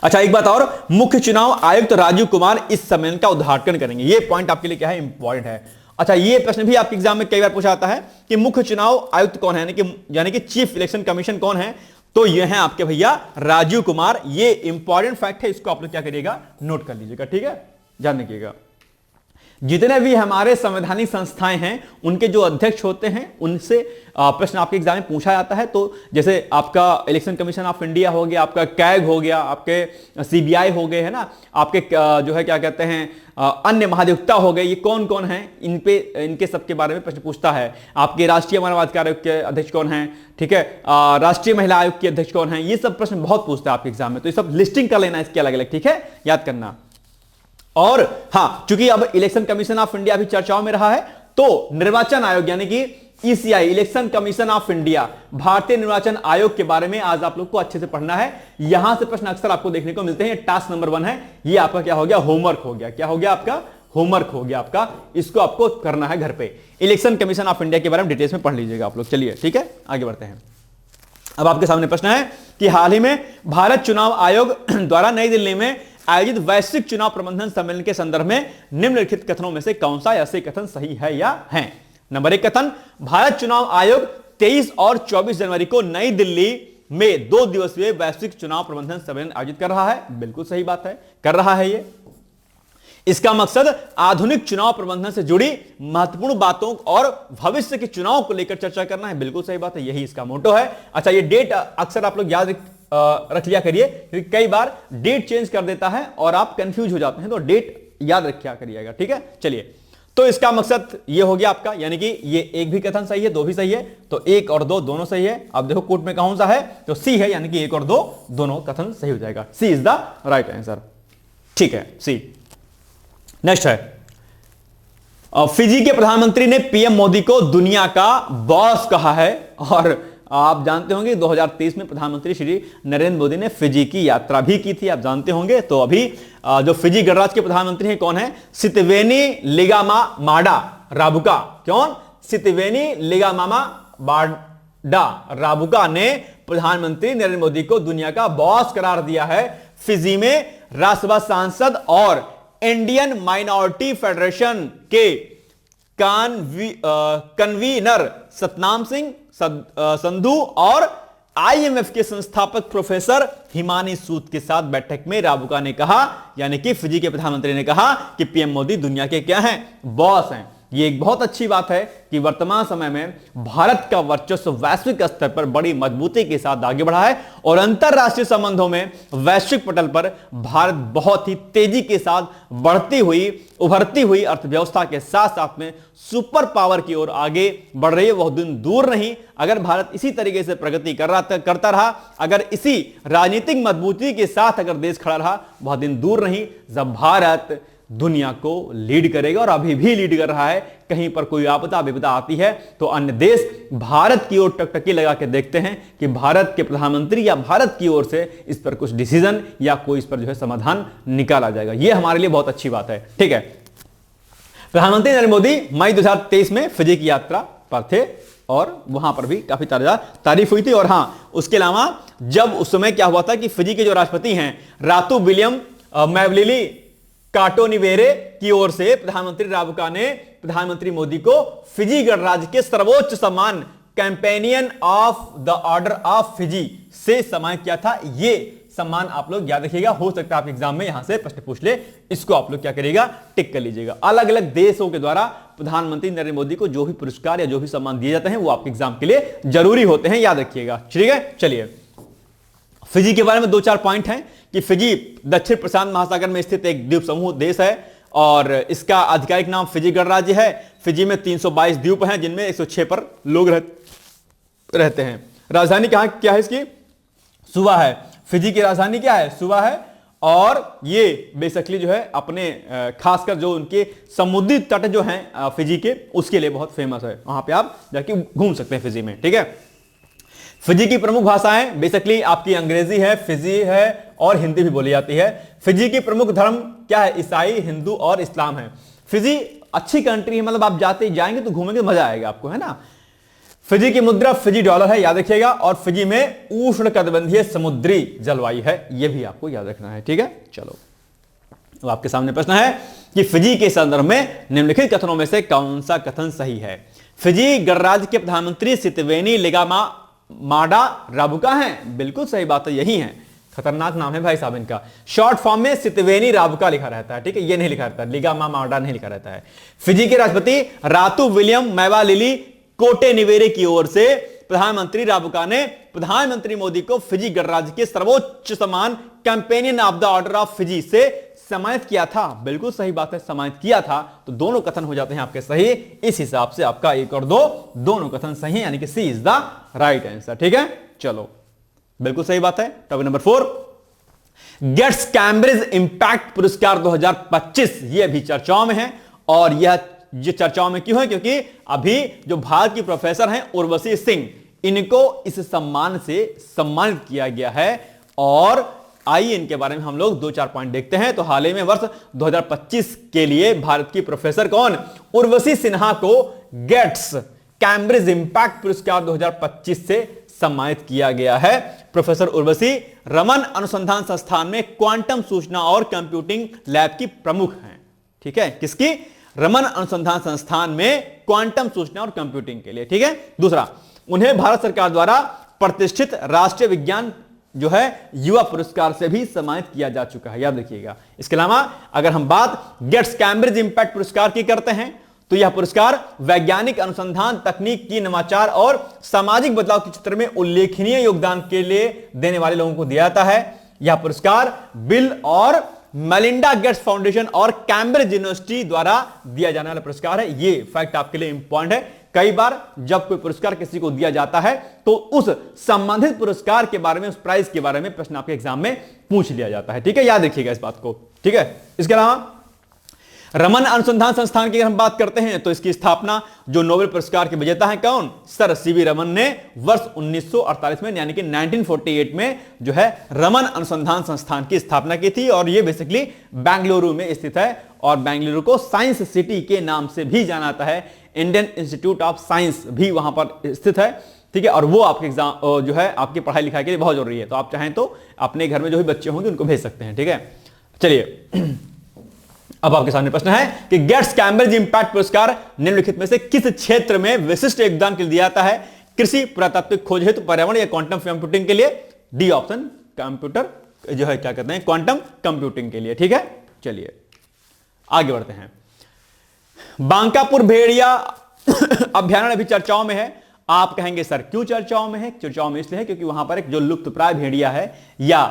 अच्छा, एक बात और, मुख्य चुनाव आयुक्त राजीव कुमार इस सम्मेलन का उद्घाटन करेंगे। यह पॉइंट आपके लिए क्या है, इंपॉर्टेंट है। अच्छा, यह प्रश्न भी आपके एग्जाम में कई बार पूछा जाता है कि मुख्य चुनाव आयुक्त कौन है, यानी कि चीफ इलेक्शन कमीशन कौन है, तो यह है आपके भैया राजीव कुमार। ये इंपॉर्टेंट फैक्ट है, इसको आप लोग क्या करिएगा, नोट कर लीजिएगा, ठीक है, ध्यान रखिएगा। जितने भी हमारे संवैधानिक संस्थाएं हैं उनके जो अध्यक्ष होते हैं उनसे प्रश्न आपके एग्जाम में पूछा जाता है। तो जैसे आपका इलेक्शन कमीशन ऑफ इंडिया हो गया, आपका कैग हो गया, आपके सीबीआई हो गए, है ना, आपके जो है क्या कहते हैं अन्य महाधिवक्ता हो गए, ये कौन कौन है, इनके सबके बारे में प्रश्न पूछता है। आपके राष्ट्रीय मानवाधिकार आयोग के अध्यक्ष कौन है, ठीक है, राष्ट्रीय महिला आयोग के अध्यक्ष कौन है, ये सब प्रश्न बहुत पूछता है आपके एग्जाम में, तो ये सब लिस्टिंग कर लेना इसके अलग अलग, ठीक है, याद करना। और हां, चूंकि अब इलेक्शन कमीशन ऑफ इंडिया भी चर्चाओं में रहा है, तो निर्वाचन आयोग यानी कि ECI, election commission of India, भारतीय निर्वाचन आयोग के बारे में आज आप लोग को अच्छे से पढ़ना है। यहां से प्रश्न अक्सर आपको देखने को मिलते हैं। टास्क नंबर 1 है, ये आपका क्या हो गया, होमवर्क हो गया। क्या हो गया आपका, होमवर्क हो गया आपका, इसको आपको करना है घर पे। इलेक्शन कमीशन ऑफ इंडिया के बारे में डिटेल्स में पढ़ लीजिएगा आप लोग। चलिए, ठीक है, आगे बढ़ते हैं। अब आपके सामने प्रश्न है कि हाल ही में भारत चुनाव आयोग द्वारा नई दिल्ली में आयोजित वैश्विक चुनाव प्रबंधन सम्मेलन के संदर्भ में निम्नलिखित कथनों में से कौन सा ऐसे कथन सही है या है। नंबर 1 कथन, भारत चुनाव आयोग 23 और 24 जनवरी को नई दिल्ली में 2 दिवसीय वैश्विक चुनाव प्रबंधन सम्मेलन आयोजित कर रहा है। बिल्कुल सही बात है, कर रहा है ये। इसका मकसद आधुनिक चुनाव प्रबंधन से जुड़ी महत्वपूर्ण बातों और भविष्य के चुनाव को लेकर चर्चा करना है। बिल्कुल सही बात है, यही इसका मोटो है। अच्छा, ये डेट अक्सर आप लोग याद रख लिया करिए, क्योंकि कई बार डेट चेंज कर देता है और आप कंफ्यूज हो जाते हैं, तो डेट याद रखिया करिएगा, ठीक है। चलिए, तो इसका मकसद ये हो गया आपका, यानी कि ये एक भी कथन सही है, 2 भी सही है, तो 1 और 2 दोनों सही है। अब देखो कोट में कौन सा है, तो सी है, यानी कि 1 और 2 दोनों कथन सही हो जाएगा। सी इज द राइट आंसर, ठीक है, सी। नेक्स्ट है, फिजी के प्रधानमंत्री ने पीएम मोदी को दुनिया का बॉस कहा है। और आप जानते होंगे 2023 में प्रधानमंत्री श्री नरेंद्र मोदी ने फिजी की यात्रा भी की थी, आप जानते होंगे। तो अभी जो फिजी गणराज्य के प्रधानमंत्री हैं कौन है, सितवेनी लिगामामाडा राबुका। कौन, सितवेनी लिगामामा बाडा राबुका ने प्रधानमंत्री नरेंद्र मोदी को दुनिया का बॉस करार दिया है। फिजी में राज्यसभा सांसद और इंडियन माइनॉरिटी फेडरेशन के कन्वीनर सतनाम सिंह संधू और आईएमएफ के संस्थापक प्रोफेसर हिमानी सूद के साथ बैठक में राबुका ने कहा, यानी कि फिजी के प्रधानमंत्री ने कहा कि पीएम मोदी दुनिया के क्या हैं, बॉस हैं। ये एक बहुत अच्छी बात है कि वर्तमान समय में भारत का वर्चस्व वैश्विक स्तर पर बड़ी मजबूती के साथ आगे बढ़ा है और अंतरराष्ट्रीय संबंधों में वैश्विक पटल पर भारत बहुत ही तेजी के साथ बढ़ती हुई उभरती हुई अर्थव्यवस्था के साथ साथ में सुपर पावर की ओर आगे बढ़ रही है। वह दिन दूर नहीं, अगर भारत इसी तरीके से प्रगति करता रहा, अगर इसी राजनीतिक मजबूती के साथ अगर देश खड़ा रहा, वह दिन दूर नहीं जब भारत दुनिया को लीड करेगा और अभी भी लीड कर रहा है। कहीं पर कोई आपदा विपदा आती है तो अन्य देश भारत की ओर टकटकी लगा के देखते हैं कि भारत के प्रधानमंत्री या भारत की ओर से इस पर कुछ डिसीजन या कोई इस पर जो है समाधान निकाला जाएगा। यह हमारे लिए बहुत अच्छी बात है। ठीक है, प्रधानमंत्री नरेंद्र मोदी मई 2023 में फिजी की यात्रा पर थे और वहां पर भी काफी तारीफ हुई थी। और हां, उसके अलावा जब उस समय क्या हुआ था कि फिजी के जो राष्ट्रपति हैं रातू विलियम मैवलिली काटोनिवेरे की ओर से प्रधानमंत्री राबुका ने प्रधानमंत्री मोदी को फिजी गणराज्य के सर्वोच्च सम्मान companion of the order of Fiji से सम्मानित किया था। यह सम्मान आप लोग याद रखिएगा, हो सकता है आप एग्जाम में यहां से प्रश्न पूछ ले, इसको आप लोग क्या करिएगा, टिक कर लीजिएगा। अलग अलग देशों के द्वारा प्रधानमंत्री नरेंद्र मोदी को जो भी पुरस्कार या जो भी सम्मान दिए जाते हैं वो आपके एग्जाम के लिए जरूरी होते हैं, याद रखिएगा। ठीक है, चलिए फिजी के बारे में 2-4 पॉइंट हैं कि फिजी दक्षिण प्रशांत महासागर में स्थित एक द्वीप समूह देश है और इसका आधिकारिक नाम फिजी गणराज्य है। फिजी में 322 द्वीप हैं जिनमें 106 पर लोग रहते हैं। राजधानी कहां क्या है इसकी, सुवा है। फिजी की राजधानी क्या है, सुवा है। और ये बेसिकली जो है अपने खासकर जो उनके समुद्री तट जो हैं फिजी के, उसके लिए बहुत फेमस है। वहां पे आप जाके घूम सकते हैं फिजी में। ठीक है, फिजी की प्रमुख भाषाएं बेसिकली आपकी अंग्रेजी है, फिजी है और हिंदी भी बोली जाती है। फिजी की प्रमुख धर्म क्या है, ईसाई, हिंदू और इस्लाम है। फिजी अच्छी कंट्री है, मतलब आप जाएंगे तो घूमेंगे मजा आएगा आपको, है ना। फिजी की मुद्रा फिजी डॉलर है, याद रखिएगा। और फिजी में उष्णकटिबंधीय समुद्री जलवायु है, यह भी आपको याद रखना है। ठीक है, चलो तो आपके सामने प्रश्न है कि फिजी के संदर्भ में निम्नलिखित कथनों में से कौन सा कथन सही है। फिजी गणराज्य के प्रधानमंत्री सितवेनी लिगामा-माडा राबुका हैं, बिल्कुल सही बात है, यही है। खतरनाक नाम है भाई साहब इनका। शॉर्ट फॉर्म में सितवेनी राबुका लिखा रहता है, ठीक है, ये नहीं लिखा रहता है, लिगामा-माडा नहीं लिखा रहता है। फिजी के राष्ट्रपति रातू विलियम मैवालिली कोटेनिवेरे की ओर से प्रधानमंत्री राबुका ने प्रधानमंत्री मोदी को फिजी गणराज्य के सर्वोच्च सम्मान companion of the order of Fiji से सम्मानित किया था। बिल्कुल सही बात है, सम्मानित किया था। तो दोनों कथन हो जाते हैं आपके सही। इस हिसाब से आपका 1 और 2 दोनों कथन सही है, यानी कि C is the right answer. ठीक है, चलो बिल्कुल सही बात है। Topic number 4, Gates Cambridge impact पुरस्कार 2025, यह भी चर्चाओं में है। और यह चर्चाओं में क्यों है, क्योंकि अभी जो भारत की प्रोफेसर हैं उर्वशी सिंह, इनको इस सम्मान से सम्मानित किया गया है। और आइए इनके बारे में हम लोग 2-4 पॉइंट देखते हैं। तो हाल ही में वर्ष 2025 के लिए भारत की प्रोफेसर कौन, उर्वशी सिन्हा को गेट्स कैम्ब्रिज इंपैक्ट पुरस्कार 2025 से सम्मानित किया गया है। प्रोफेसर उर्वशी रमन अनुसंधान संस्थान में क्वांटम सूचना और कंप्यूटिंग लैब की प्रमुख हैं। ठीक है, किसकी, रमन अनुसंधान संस्थान में क्वांटम सूचना और कंप्यूटिंग के लिए। ठीक है, दूसरा, उन्हें भारत सरकार द्वारा प्रतिष्ठित राष्ट्रीय विज्ञान जो है युवा पुरस्कार से भी सम्मानित किया जा चुका है, याद रखिएगा। इसके अलावा अगर हम बात गेट्स कैम्ब्रिज इंपैक्ट पुरस्कार की करते हैं तो यह पुरस्कार वैज्ञानिक अनुसंधान, तकनीक की नवाचार और सामाजिक बदलाव के क्षेत्र में उल्लेखनीय योगदान के लिए देने वाले लोगों को दिया जाता है। यह पुरस्कार बिल और मेलिंडा गेट्स फाउंडेशन और कैम्ब्रिज यूनिवर्सिटी द्वारा दिया जाने वाला पुरस्कार है। ये फैक्ट आपके लिए इंपॉर्टेंट है। कई बार जब कोई पुरस्कार किसी को दिया जाता है तो उस संबंधित पुरस्कार के बारे में, उस प्राइज के बारे में प्रश्न आपके एग्जाम में पूछ लिया जाता है। ठीक है, याद रखिएगा इस बात को। ठीक है, इसके अलावा रमन अनुसंधान संस्थान की अगर हम बात करते हैं तो इसकी स्थापना जो नोबेल पुरस्कार के विजेता हैं कौन, सर सीवी रमन ने वर्ष 1948 में, यानी कि 1948 में जो है रमन अनुसंधान संस्थान की स्थापना की थी। और यह बेसिकली बेंगलुरु में स्थित है और बेंगलुरु को साइंस सिटी के नाम से भी जाना जाता है। इंडियन इंस्टीट्यूट ऑफ साइंस भी वहां पर स्थित है। ठीक है, और वो आपके एग्जाम जो है आपकी पढ़ाई लिखाई के लिए बहुत जरूरी है। तो आप चाहें तो अपने घर में जो भी बच्चे होंगे उनको भेज सकते हैं। ठीक है, चलिए अब आपके सामने प्रश्न है कि गेट्स कैम्ब्रिज इंपैक्ट पुरस्कार निम्नलिखित में से किस क्षेत्र में विशिष्ट योगदान के लिए दिया जाता है? कृषि, पुरातात्विक खोज हेतु, पर्यावरण या क्वांटम कंप्यूटिंग के लिए? डी ऑप्शन, कंप्यूटर जो है क्या कहते हैं, क्वांटम कंप्यूटिंग के लिए। ठीक है, चलिए आगे बढ़ते हैं। बांकापुर भेड़िया अभ्यारण्य अभी चर्चाओं में है। आप कहेंगे सर क्यों चर्चाओं में है? चर्चाओं में इसलिए है क्योंकि वहां पर एक जो लुप्तप्राय भेड़िया है या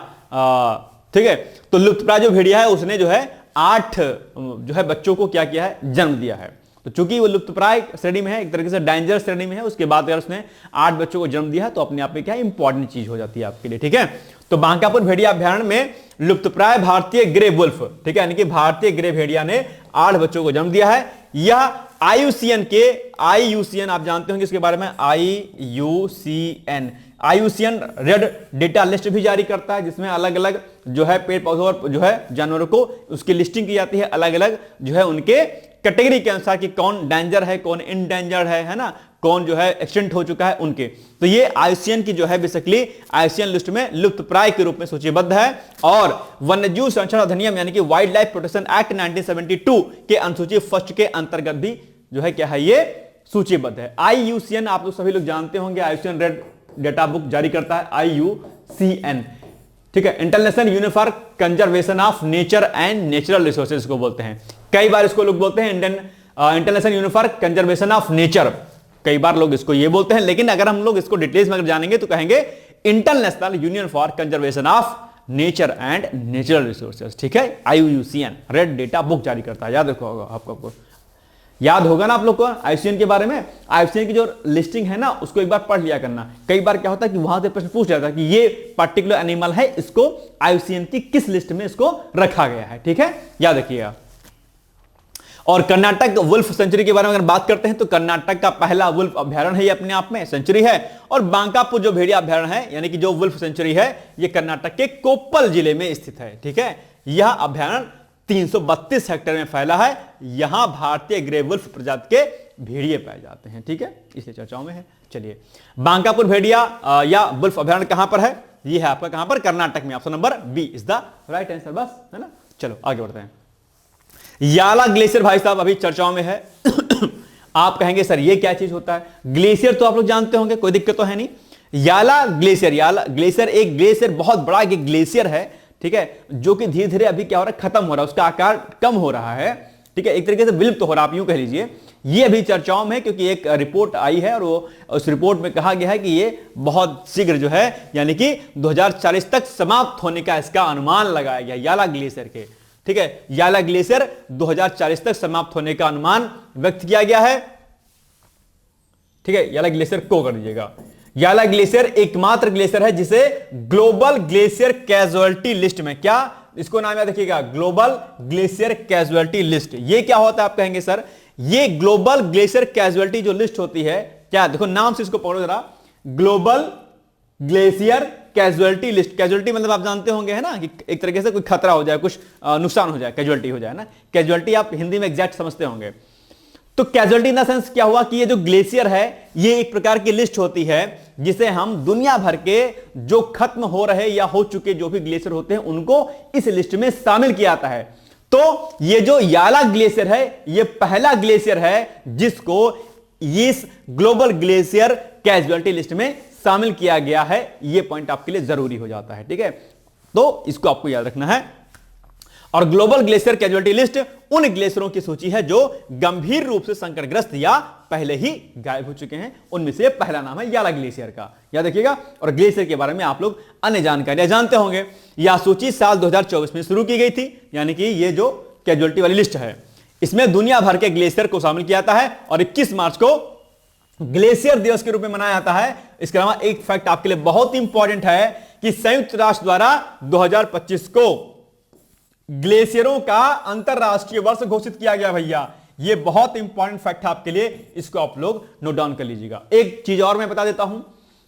ठीक है, तो लुप्तप्राय जो भेड़िया है उसने जो है 8 जो है बच्चों को क्या किया है, जन्म दिया है। तो चूंकि वो लुप्तप्राय श्रेणी में है, एक तरीके से डेंजर श्रेणी में है, उसके बाद अगर उसने 8 बच्चों को जन्म दिया तो अपने आप में क्या इंपॉर्टेंट चीज हो जाती है आपके लिए। ठीक है, तो बांकापुर भेड़िया अभ्यारण्य में लुप्तप्राय भारतीय ग्रे वुल्फ, ठीक है, यानी कि भारतीय ग्रे भेड़िया ने 8 बच्चों को जन्म दिया है। यह IUCN आप जानते होंगे इसके बारे में, IUCN रेड डेटा लिस्ट भी जारी करता है, जिसमें अलग अलग जो है पेड़ पौधों और जो है जानवरों को उसकी लिस्टिंग की जाती है अलग अलग जो है उनके कैटेगरी के अनुसार कि कौन डेंजर है, कौन इंडेंजर्ड है ना, कौन जो है एक्सटेंट हो चुका है उनके। तो ये IUCN की जो है बेसिकली IUCN लिस्ट में लुप्तप्राय के रूप में सूचीबद्ध है। और वन्यजीव संरक्षण अधिनियम यानी कि वाइल्ड लाइफ प्रोटेक्शन एक्ट 1972 के अनुसूची फर्स्ट के अंतर्गत भी जो है क्या है, ये सूचीबद्ध है। IUCN आप लोग सभी लोग जानते होंगे, IUCN रेड डेटा बुक जारी करता है IUCN, ठीक है, international union for conservation of nature and natural resources को बोलते हैं। कई बार इसको लोग बोलते हैं international union for conservation of nature, कई बार लोग इसको ये बोलते हैं, लेकिन अगर हम लोग इसको डिटेल्स में अगर जानेंगे तो कहेंगे international union for conservation of nature and natural resources. ठीक है, IUCN रेड डेटा बुक जारी करता है, याद रखो होगा आपको, याद होगा ना आप लोग को IUCN के बारे में। IUCN की जो लिस्टिंग है ना उसको एक बार पढ़ लिया करना। कई बार क्या होता है कि वहां से प्रश्न पूछ जाता है कि ये पर्टिकुलर एनिमल है, इसको IUCN की किस लिस्ट में इसको रखा गया है। ठीक है, याद रखिएगा। और कर्नाटक वुल्फ सेंचुरी के बारे में अगर बात करते हैं तो कर्नाटक का पहला वुल्फ अभ्यारण्य है, ये अपने आप में सेंचुरी है। और बांकापुर जो भेड़िया अभ्यारण्य है यानी कि जो वुल्फ सेंचुरी है, ये कर्नाटक के कोप्पल जिले में स्थित है। ठीक है, यह अभ्यारण्य 332 हेक्टेयर में फैला है। यहां भारतीय ग्रे वुल्फ प्रजाति के भेड़िए पाए जाते हैं। ठीक है, इसलिए चर्चाओं में है। चलिए, बांकापुर भेड़िया या वुल्फ अभ्यारण्य कहां पर है? ये है आपका कहां पर? कर्नाटक में। Option number B is the right answer, बस है ना। चलो आगे बढ़ते हैं। याला ग्लेशियर भाई साहब अभी चर्चाओं में है। आप कहेंगे सर ये क्या चीज होता है? ग्लेशियर तो आप लोग जानते होंगे, कोई दिक्कत तो है नहीं। याला ग्लेशियर एक ग्लेशियर बहुत बड़ा एक ग्लेशियर है, ठीक है, जो कि धीरे धीरे अभी क्या हो रहा है, खत्म हो रहा है, उसका आकार कम हो रहा है। ठीक है, एक तरीके से विलुप्त तो हो रहा है, आप यूं कह लीजिए। ये अभी चर्चाओं में है क्योंकि एक रिपोर्ट आई है और वो उस रिपोर्ट में कहा गया है कि ये बहुत शीघ्र जो है यानी कि 2040 तक समाप्त होने का इसका अनुमान लगाया गया याला ग्लेशियर के। ठीक है, याला ग्लेशियर 2040 तक समाप्त होने का अनुमान व्यक्त किया गया है। ठीक है, याला ग्लेशियर को कर दीजिएगा। याला ग्लेशियर एकमात्र ग्लेशियर है जिसे ग्लोबल ग्लेशियर कैजुअलिटी लिस्ट में, क्या इसको नाम याद रखिएगा, ग्लोबल ग्लेशियर कैजुअलिटी लिस्ट। ये क्या होता है आप कहेंगे सर? ये ग्लोबल ग्लेशियर कैजुअलिटी जो लिस्ट होती है, क्या देखो नाम से इसको पढ़ो जरा, global glacier casualty list. Casualty मतलब आप जानते होंगे है ना कि एक तरीके से कोई खतरा हो जाए, कुछ नुकसान हो जाए, कैजुअलिटी हो जाए ना। कैजुअलिटी आप हिंदी में एग्जैक्ट समझते होंगे। तो कैजुअलिटी इन द सेंस क्या हुआ कि ये जो ग्लेशियर है ये एक प्रकार की लिस्ट होती है जिसे हम दुनिया भर के जो खत्म हो रहे या हो चुके जो भी ग्लेशियर होते हैं उनको इस लिस्ट में शामिल किया जाता है। तो ये जो याला ग्लेशियर है ये पहला ग्लेशियर है जिसको इस ग्लोबल ग्लेशियर कैजुअलिटी लिस्ट में शामिल किया गया है। ये पॉइंट आपके लिए जरूरी हो जाता है। ठीक है, तो इसको आपको याद रखना है। और ग्लोबल ग्लेशियर कैजुअलिटी लिस्ट उन ग्लेशियरों की सूची है जो गंभीर रूप से संकटग्रस्त या पहले ही गायब हो चुके हैं। उनमें से पहला नाम है याला ग्लेशियर का, याद रखिएगा। और ग्लेशियर के बारे में आप लोग अन्य जानकारियां जानते होंगे। यह सूची साल 2024 में शुरू की गई थी, यानी कि ये जो कैजुअलिटी वाली लिस्ट है इसमें दुनिया भर के ग्लेशियर को शामिल किया जाता है और 21 मार्च को ग्लेशियर दिवस के रूप में मनाया जाता है। इसके अलावा एक फैक्ट आपके लिए बहुत इंपॉर्टेंट है कि संयुक्त राष्ट्र द्वारा 2025 को ग्लेशियरों का अंतरराष्ट्रीय वर्ष घोषित किया गया। भैया ये बहुत इंपॉर्टेंट फैक्ट है आपके लिए, इसको आप लोग नोट डाउन कर लीजिएगा। एक चीज और मैं बता देता हूं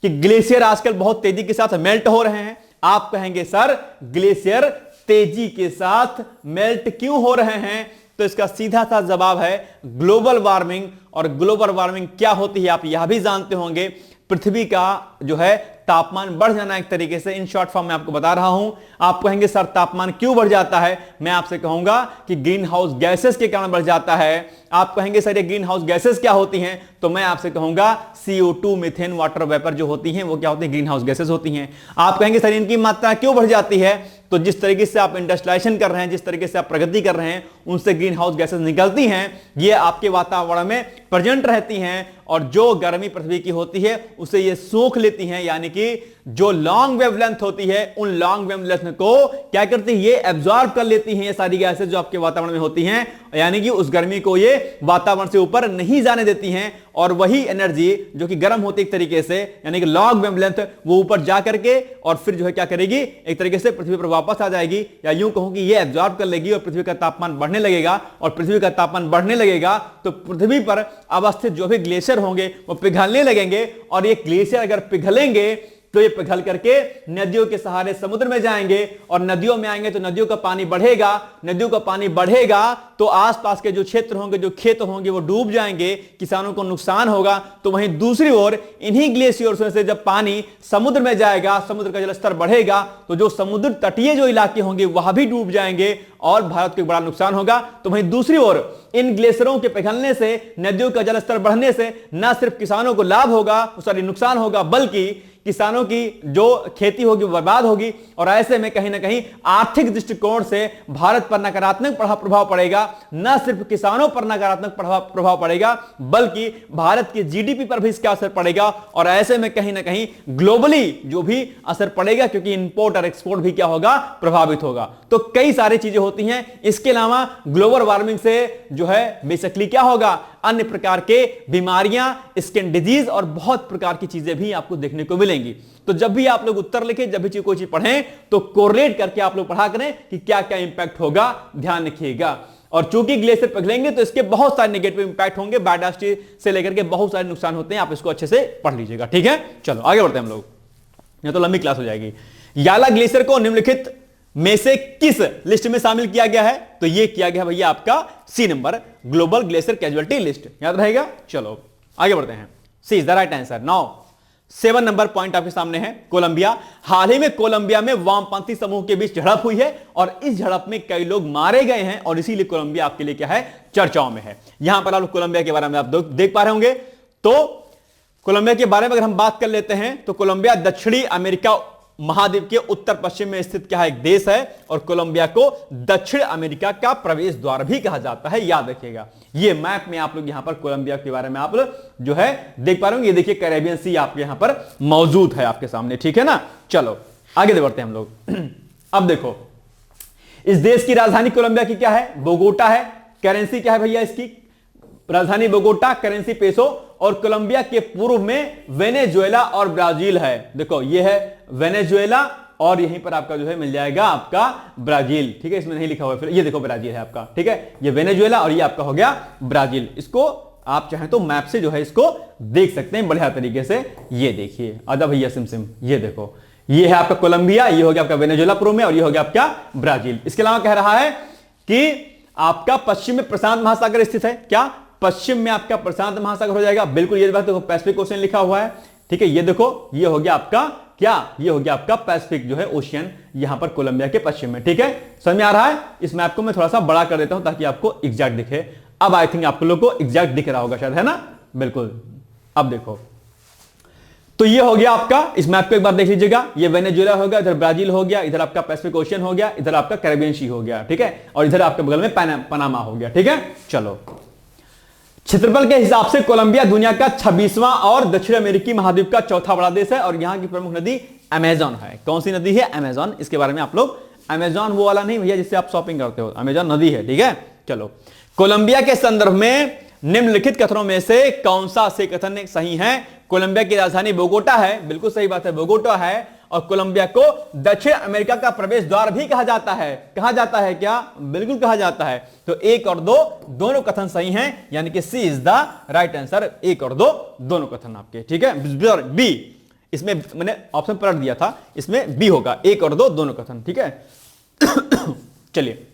कि ग्लेशियर आजकल बहुत तेजी के साथ मेल्ट हो रहे हैं। आप कहेंगे सर ग्लेशियर तेजी के साथ मेल्ट क्यों हो रहे हैं? तो इसका सीधा सा जवाब है ग्लोबल वार्मिंग। और ग्लोबल वार्मिंग क्या होती है आप यह भी जानते होंगे। पृथ्वी का जो है तापमान बढ़ जाना, एक तरीके से इन शॉर्ट फॉर्म में आपको बता रहा हूं। आप कहेंगे सर तापमान क्यों बढ़ जाता है, मैं आपसे कहूंगा कि ग्रीन हाउस गैसेस के कारण बढ़ जाता है। आप कहेंगे सर ये ग्रीन हाउस गैसेस क्या होती हैं, तो मैं आपसे कहूंगा CO2, मीथेन, वाटर वेपर जो होती हैं वो क्या होती है, ग्रीन हाउस गैसेस होती हैं। आप कहेंगे सर इनकी मात्रा क्यों बढ़ जाती है, तो जिस तरीके से आप इंडस्ट्रियलाइजेशन कर रहे हैं, जिस तरीके से आप प्रगति कर रहे हैं, उनसे ग्रीन हाउस गैसेस निकलती हैं, ये आपके वातावरण में प्रेजेंट रहती हैं और जो गर्मी पृथ्वी की होती है उसे ये सोख लेती हैं, यानी कि जो लॉन्ग वेवलेंथ होती है उन लॉन्ग वेवलेंथ को क्या करती है, ये एब्जॉर्ब कर लेती हैं, ये सारी गैसेस जो आपके वातावरण में होती हैं, यानी कि उस गर्मी को ये वातावरण से ऊपर नहीं जाने देती हैं और वही एनर्जी जो कि गर्म होती है एक तरीके से, यानी कि लॉन्ग वेवलेंथ, वो ऊपर जा करके और फिर जो है क्या करेगी, एक तरीके से पृथ्वी पर वापस आ जाएगी, या यूं कहूं कि ये एब्जॉर्ब कर लेगी और पृथ्वी का तापमान बढ़ने लगेगा। और पृथ्वी का तापमान बढ़ने लगेगा तो पृथ्वी पर अवस्थित जो भी ग्लेशियर होंगे वो पिघलने लगेंगे, और ये ग्लेशियर अगर पिघलेंगे तो ये पिघल करके नदियों के सहारे समुद्र में जाएंगे, और नदियों में आएंगे तो नदियों का पानी बढ़ेगा, नदियों का पानी बढ़ेगा तो आसपास के जो क्षेत्र होंगे, जो खेत होंगे वो डूब जाएंगे, किसानों को नुकसान होगा। तो वहीं दूसरी ओर इन्हीं ग्लेशियर्स से जब पानी समुद्र में जाएगा, समुद्र का जलस्तर बढ़ेगा तो जो समुद्र तटीय जो इलाके होंगे वहां भी डूब जाएंगे और भारत को बड़ा नुकसान होगा। तो वहीं दूसरी ओर इन ग्लेशियरों के पिघलने से, नदियों का जलस्तर बढ़ने से न सिर्फ किसानों को लाभ होगा, सॉरी नुकसान होगा, बल्कि किसानों की जो खेती होगी वो बर्बाद होगी, और ऐसे में कहीं ना कहीं आर्थिक दृष्टिकोण से भारत पर नकारात्मक प्रभाव पड़ेगा। न सिर्फ किसानों पर नकारात्मक प्रभाव पड़ेगा बल्कि भारत की जीडीपी पर भी इसका असर पड़ेगा, और ऐसे में कहीं ना कहीं ग्लोबली जो भी असर पड़ेगा, क्योंकि इंपोर्ट और एक्सपोर्ट भी क्या होगा, प्रभावित होगा। तो कई सारी चीजें होती हैं। इसके अलावा ग्लोबल वार्मिंग से जो है बेसिकली क्या होगा, अन्य प्रकार के बीमारियां, स्किन डिजीज और बहुत प्रकार की चीजें भी आपको देखने को मिलेंगी। तो जब भी आप लोग उत्तर लिखें, जब भी कोई चीज पढ़ें तो कोरिलेट करके आप लोग पढ़ा करें कि क्या क्या इंपैक्ट होगा, ध्यान रखिएगा। और चूंकि ग्लेशियर पिघलेंगे तो इसके बहुत सारे नेगेटिव इंपैक्ट होंगे, बायोडायवर्सिटी से लेकर के बहुत सारे नुकसान होते हैं, आप इसको अच्छे से पढ़ लीजिएगा, ठीक है। चलो आगे बढ़ते हैं हम लोग, यह तो लंबी क्लास हो जाएगी। याला ग्लेशियर को निम्नलिखित में से किस लिस्ट में शामिल किया गया है, तो यह किया गया भैया आपका C number, global glacier casualty list, याद रहेगा। चलो आगे बढ़ते हैं, C is the right answer. Now 7 number point आपके सामने है, कोलंबिया। हाल ही में कोलंबिया में वामपंथी समूह के बीच झड़प हुई है और इस झड़प में कई लोग मारे गए हैं, और इसीलिए कोलंबिया आपके लिए क्या है, चर्चाओं में है। यहां पर आप कोलंबिया के बारे में आप देख पा रहे होंगे। तो कोलंबिया के बारे में अगर हम बात कर लेते हैं तो कोलंबिया दक्षिणी अमेरिका महाद्वीप के उत्तर पश्चिम में स्थित क्या है, एक देश है, और कोलंबिया को दक्षिण अमेरिका का प्रवेश द्वार भी कहा जाता है, याद रखिएगा। ये मैप में आप लोग यहां पर कोलंबिया के बारे में आप जो है देख पा रहे होंगे। ये देखिए कैरेबियन सी आपके यहां पर मौजूद है आपके सामने, ठीक है ना। चलो आगे बढ़ते हैं हम लोग। अब देखो, इस देश की राजधानी कोलंबिया की क्या है, बोगोटा है। करेंसी क्या है भैया इसकी, राजधानी बोगोटा, करेंसी पेसो, और कोलंबिया के पूर्व में वेनेजुएला और ब्राजील है। देखो ये है वेनेजुएला और यहीं पर आपका जो है मिल जाएगा आपका ब्राजील, ठीक है, इसमें नहीं लिखा हुआ है, फिर ये देखो ब्राजील है आपका, ठीक है, ये वेनेजुएला और ये आपका हो गया ब्राजील। इसको आप चाहें तो मैप से जो है इसको देख सकते हैं बढ़िया तरीके से। ये देखिए आधा भैया सिम, ये देखो, ये है आपका कोलंबिया, ये हो गया आपका वेनेजुएला पूर्व में, और ये हो गया आपका ब्राजील। इसके अलावा कह रहा है कि आपका पश्चिम में प्रशांत महासागर स्थित है। क्या पश्चिम में आपका प्रशांत महासागर हो जाएगा, बिल्कुल ये बात देखो, पैसिफिक ओशियन लिखा हुआ है, ठीक है। ये देखो ये हो गया आपका क्या, ये हो गया आपका पैसिफिक जो है ओशियन, यहां पर कोलंबिया के पश्चिम में, ठीक है। समझ में आ रहा है। इस मैप को मैं थोड़ा सा बड़ा कर देता हूं ताकि आपको एग्जैक्ट दिखे। अब आई थिंक आप लोग को एग्जैक्ट दिख रहा होगा शायद, है ना, बिल्कुल। अब देखो, तो ये हो गया आपका, इस मैप को एक बार देख लीजिएगा, ये वेनेजुएला हो गया, इधर ब्राजील हो गया, इधर आपका पैसिफिक ओशियन हो गया, इधर आपका कैरेबियन सी हो गया, ठीक है, और इधर आपके बगल में पनामा हो गया, ठीक है। चलो, क्षेत्रफल के हिसाब से कोलंबिया दुनिया का 26वां और दक्षिण अमेरिकी महाद्वीप का चौथा बड़ा देश है, और यहां की प्रमुख नदी अमेजन है। कौन सी नदी है, अमेजन। इसके बारे में आप लोग, अमेजन वो वाला नहीं भैया जिससे आप शॉपिंग करते हो, अमेजन नदी है, ठीक है। चलो, कोलंबिया के संदर्भ में निम्नलिखित कथनों में से कौन सा से कथन सही है। कोलंबिया की राजधानी बोगोटा है, बिल्कुल सही बात है, बोगोटा है, और कोलंबिया को दक्षिण अमेरिका का प्रवेश द्वार भी कहा जाता है। कहा जाता है क्या, बिल्कुल कहा जाता है। तो 1 और 2 दोनों कथन सही हैं, यानी कि C is the right answer. 1 और 2 दोनों कथन आपके, ठीक है। बी, इसमें मैंने ऑप्शन पलट दिया था, इसमें बी होगा, 1 और 2 दोनों कथन, ठीक है। चलिए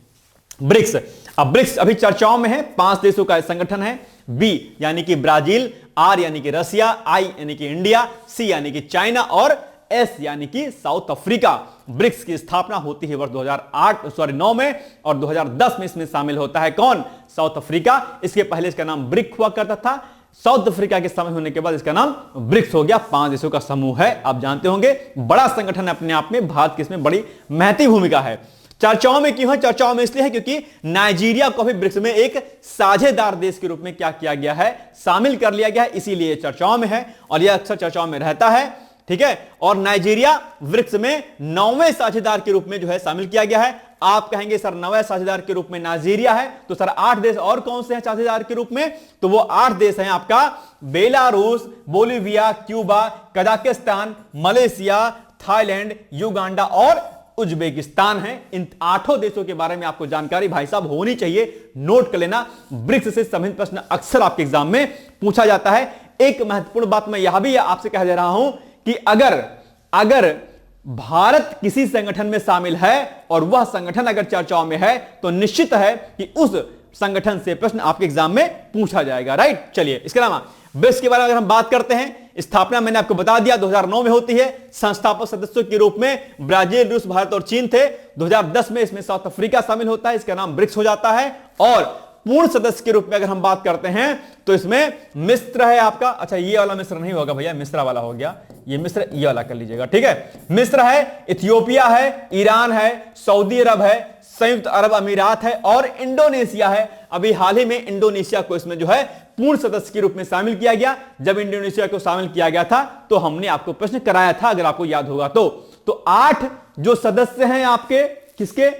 ब्रिक्स। अब ब्रिक्स अभी चर्चाओं में है, 5 देशों का संगठन है। बी यानी कि ब्राजील, आर यानी कि रशिया, आई यानी कि इंडिया, सी यानी कि चाइना और एस यानी कि साउथ अफ्रीका। ब्रिक्स की स्थापना होती है वर्ष 2009 में और 2010 में इसमें शामिल होता है कौन? South Africa. इसके पहले इसका नाम ब्रिक हुआ करता था। साउथ अफ्रीका के शामिल होने के बाद इसका नाम ब्रिक्स हो गया। 5 देशों का समूह है, आप जानते होंगे, बड़ा संगठन है अपने आप में। भारत की इसमें बड़ी महत्वपूर्ण भूमिका है। चर्चाओं में क्यों है? चर्चाओं में इसलिए है क्योंकि नाइजीरिया को भी ब्रिक्स में एक साझेदार देश के रूप में क्या किया गया है? शामिल कर लिया गया है, इसीलिए चर्चाओं में है और यह अक्सर चर्चाओं में रहता है, ठीक है। और नाइजीरिया ब्रिक्स में 9वें साझेदार के रूप में जो है शामिल किया गया है। आप कहेंगे सर 9वें साझेदार के रूप में नाइजीरिया है, तो सर 8 देश और कौन से हैं साझेदार के रूप में? तो वो 8 देश हैं आपका Belarus, Bolivia, Cuba, Kazakhstan, Malaysia, Thailand, Uganda और उज्बेकिस्तान है। इन 8 देशों के बारे में आपको जानकारी भाई साहब होनी चाहिए, नोट कर लेना। ब्रिक्स से संबंधित प्रश्न अक्सर आपके एग्जाम में पूछा जाता है। एक महत्वपूर्ण बात मैं यह भी आपसे कह दे रहा हूं कि अगर भारत किसी संगठन में शामिल है और वह संगठन अगर चर्चाओं में है तो निश्चित है कि उस संगठन से प्रश्न आपके एग्जाम में पूछा जाएगा, राइट। चलिए, इसके अलावा ब्रिक्स के बारे में अगर हम बात करते हैं, स्थापना मैंने आपको बता दिया 2009 में होती है। संस्थापक सदस्यों के रूप में ब्राजील, रूस, भारत और चीन थे। 2010 में इसमें साउथ अफ्रीका शामिल होता है, इसका नाम ब्रिक्स हो जाता है। और पूर्ण सदस्य के रूप में अगर हम बात करते हैं तो इसमें मिस्र है आपका। अच्छा, ये वाला मिस्र नहीं होगा भैया, मिस्र वाला हो गया, ये मिस्र ये वाला कर लीजिएगा, ठीक है। मिस्र है, इथियोपिया है, ईरान है, सऊदी अरब है, संयुक्त अरब अमीरात है और इंडोनेशिया है। अभी हाल ही में इंडोनेशिया को इसमें जो है पूर्ण सदस्य के रूप में शामिल किया गया। जब इंडोनेशिया को शामिल किया गया था तो हमने आपको प्रश्न कराया था, अगर आपको याद होगा तो 8 जो सदस्य हैं आपके, किसके?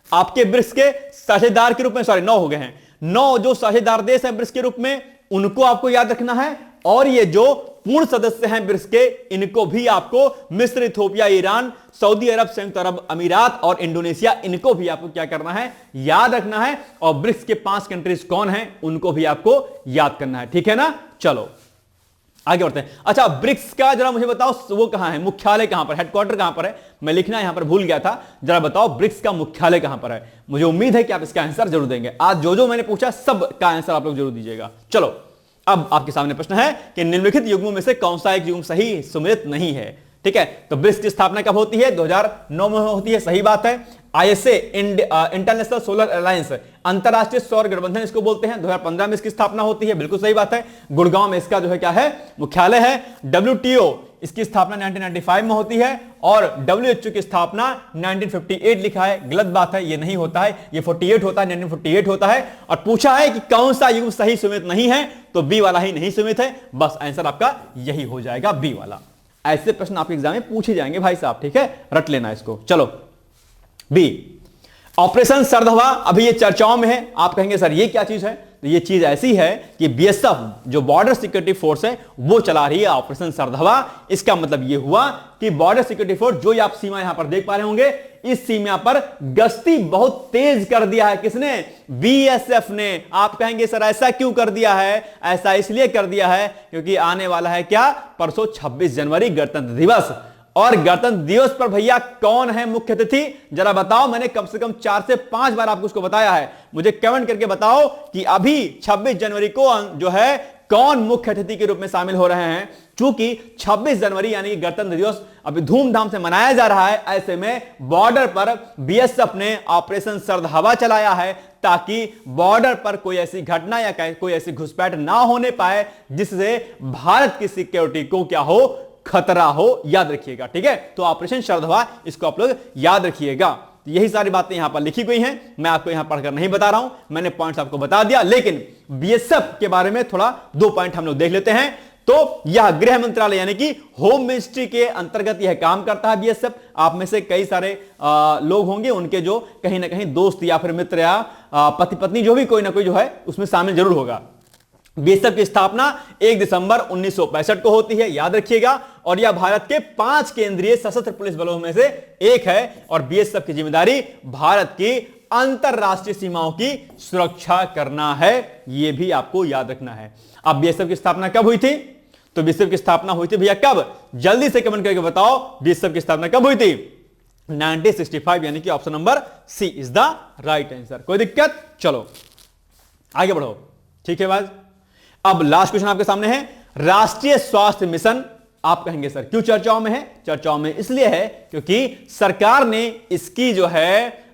आपके ब्रिक्स के साझेदार के रूप में, सॉरी 9 हो गए हैं। 9 जो साझेदार देश हैं ब्रिक्स के रूप में, उनको आपको याद रखना है। और ये जो पूर्ण सदस्य हैं ब्रिक्स के, इनको भी आपको मिस्र, इथियोपिया, ईरान, सऊदी अरब, संयुक्त अरब अमीरात और इंडोनेशिया, इनको भी आपको क्या करना है? याद रखना है। और ब्रिक्स के 5 कंट्रीज कौन हैं, उनको भी आपको याद करना है, ठीक है ना। चलो आगे बढ़ते हैं। अच्छा, ब्रिक्स का जरा मुझे बताओ वो कहां है, मुख्यालय कहां पर, हेडक्वार्टर कहां पर है? मैं लिखना यहां पर भूल गया था, जरा बताओ ब्रिक्स का मुख्यालय कहां पर है। मुझे उम्मीद है कि आप इसका आंसर जरूर देंगे। आज जो मैंने पूछा सब का आंसर आप लोग जरूर दीजिएगा। चलो, अब आपके सामने प्रश्न है कि निम्नलिखित युग्मों में से कौन सा एक युग्म सही सुमेलित नहीं है, ठीक है। तो ब्रिक्स की स्थापना कब होती है? 2009 में होती है, सही बात है। आईएसए, इंटरनेशनल सोलर अलायंस, अंतरराष्ट्रीय सौर गठबंधन इसको बोलते हैं, 2015 में इसकी स्थापना होती है, बिल्कुल सही बात है। गुड़गांव में इसका जो है क्या है? मुख्यालय है। WTO इसकी स्थापना 1995 में होती है और WHO की स्थापना 1958 लिखा है, गलत बात है, ये नहीं होता है, ये 48 होता है, 1948 होता है। और पूछा है कि कौन सा युग्म सही सुमेलित नहीं है, तो बी वाला ही नहीं सुमेलित है। बस आंसर आपका यही हो जाएगा, बी वाला। ऐसे प्रश्न आपके एग्जाम में पूछे जाएंगे भाई साहब, ठीक है, रट लेना इसको। चलो, बी ऑपरेशन सरधवा, अभी ये चर्चाओं में है। आप कहेंगे सर ये क्या चीज है? तो ये चीज ऐसी है कि BSF जो बॉर्डर सिक्योरिटी फोर्स है वो चला रही है ऑपरेशन सरधवा। इसका मतलब ये हुआ कि बॉर्डर सिक्योरिटी फोर्स, जो आप सीमा यहां पर देख पा रहे होंगे, इस सीमा पर गश्ती बहुत तेज कर दिया है। किसने? BSF ने। आप कहेंगे सर ऐसा क्यों कर दिया है? ऐसा इसलिए कर दिया है क्योंकि आने वाला है क्या? परसों 26 जनवरी गणतंत्र दिवस। और गणतंत्र दिवस पर भैया कौन है मुख्य अतिथि? जरा बताओ। मैंने कम से कम 4 से 5 बार आपको उसको बताया है। मुझे कमेंट करके बताओ कि अभी 26 जनवरी को जो है कौन मुख्य अतिथि के रूप में शामिल हो रहे हैं। चूंकि 26 जनवरी यानी कि गणतंत्र दिवस अभी धूमधाम से मनाया जा रहा है, ऐसे में बॉर्डर पर BSF ने ऑपरेशन सरधवा चलाया है ताकि बॉर्डर पर कोई ऐसी घटना या कोई ऐसी घुसपैठ ना होने पाए जिससे भारत की सिक्योरिटी को क्या हो? खतरा हो। याद रखिएगा, ठीक है। तो ऑपरेशन सरधवा, इसको आप लोग याद रखिएगा। यही सारी बातें यहां पर लिखी गई हैं, मैं आपको यहां पढ़कर नहीं बता रहा हूं, मैंने पॉइंट्स आपको बता दिया। लेकिन BSF के बारे में थोड़ा 2 पॉइंट हम लोग देख लेते हैं। तो यह गृह मंत्रालय यानी कि होम मिनिस्ट्री के अंतर्गत यह काम करता है BSF। आप में से कई सारे लोग होंगे, उनके जो कहीं ना कहीं दोस्त या फिर मित्र या पति पत्नी जो भी कोई ना कोई जो है उसमें शामिल जरूर होगा। BSF की स्थापना 1 दिसंबर 1965 को होती है, याद रखिएगा। और यह भारत के 5 केंद्रीय सशस्त्र पुलिस बलों में से एक है। और BSF की जिम्मेदारी भारत की अंतरराष्ट्रीय सीमाओं की सुरक्षा करना है, यह भी आपको याद रखना है। अब BSF की स्थापना कब हुई थी? तो BSF की स्थापना हुई थी भैया कब? जल्दी से कमेंट करके बताओ, BSF की स्थापना कब हुई थी? 1965 यानी कि option number C is the right answer. कोई दिक्कत? चलो आगे बढ़ो। ठीक है बाज, अब लास्ट क्वेश्चन आपके सामने है, राष्ट्रीय स्वास्थ्य मिशन आप कहेंगे सर क्यों चर्चाओं में है? चर्चाओं में इसलिए है क्योंकि सरकार ने इसकी जो है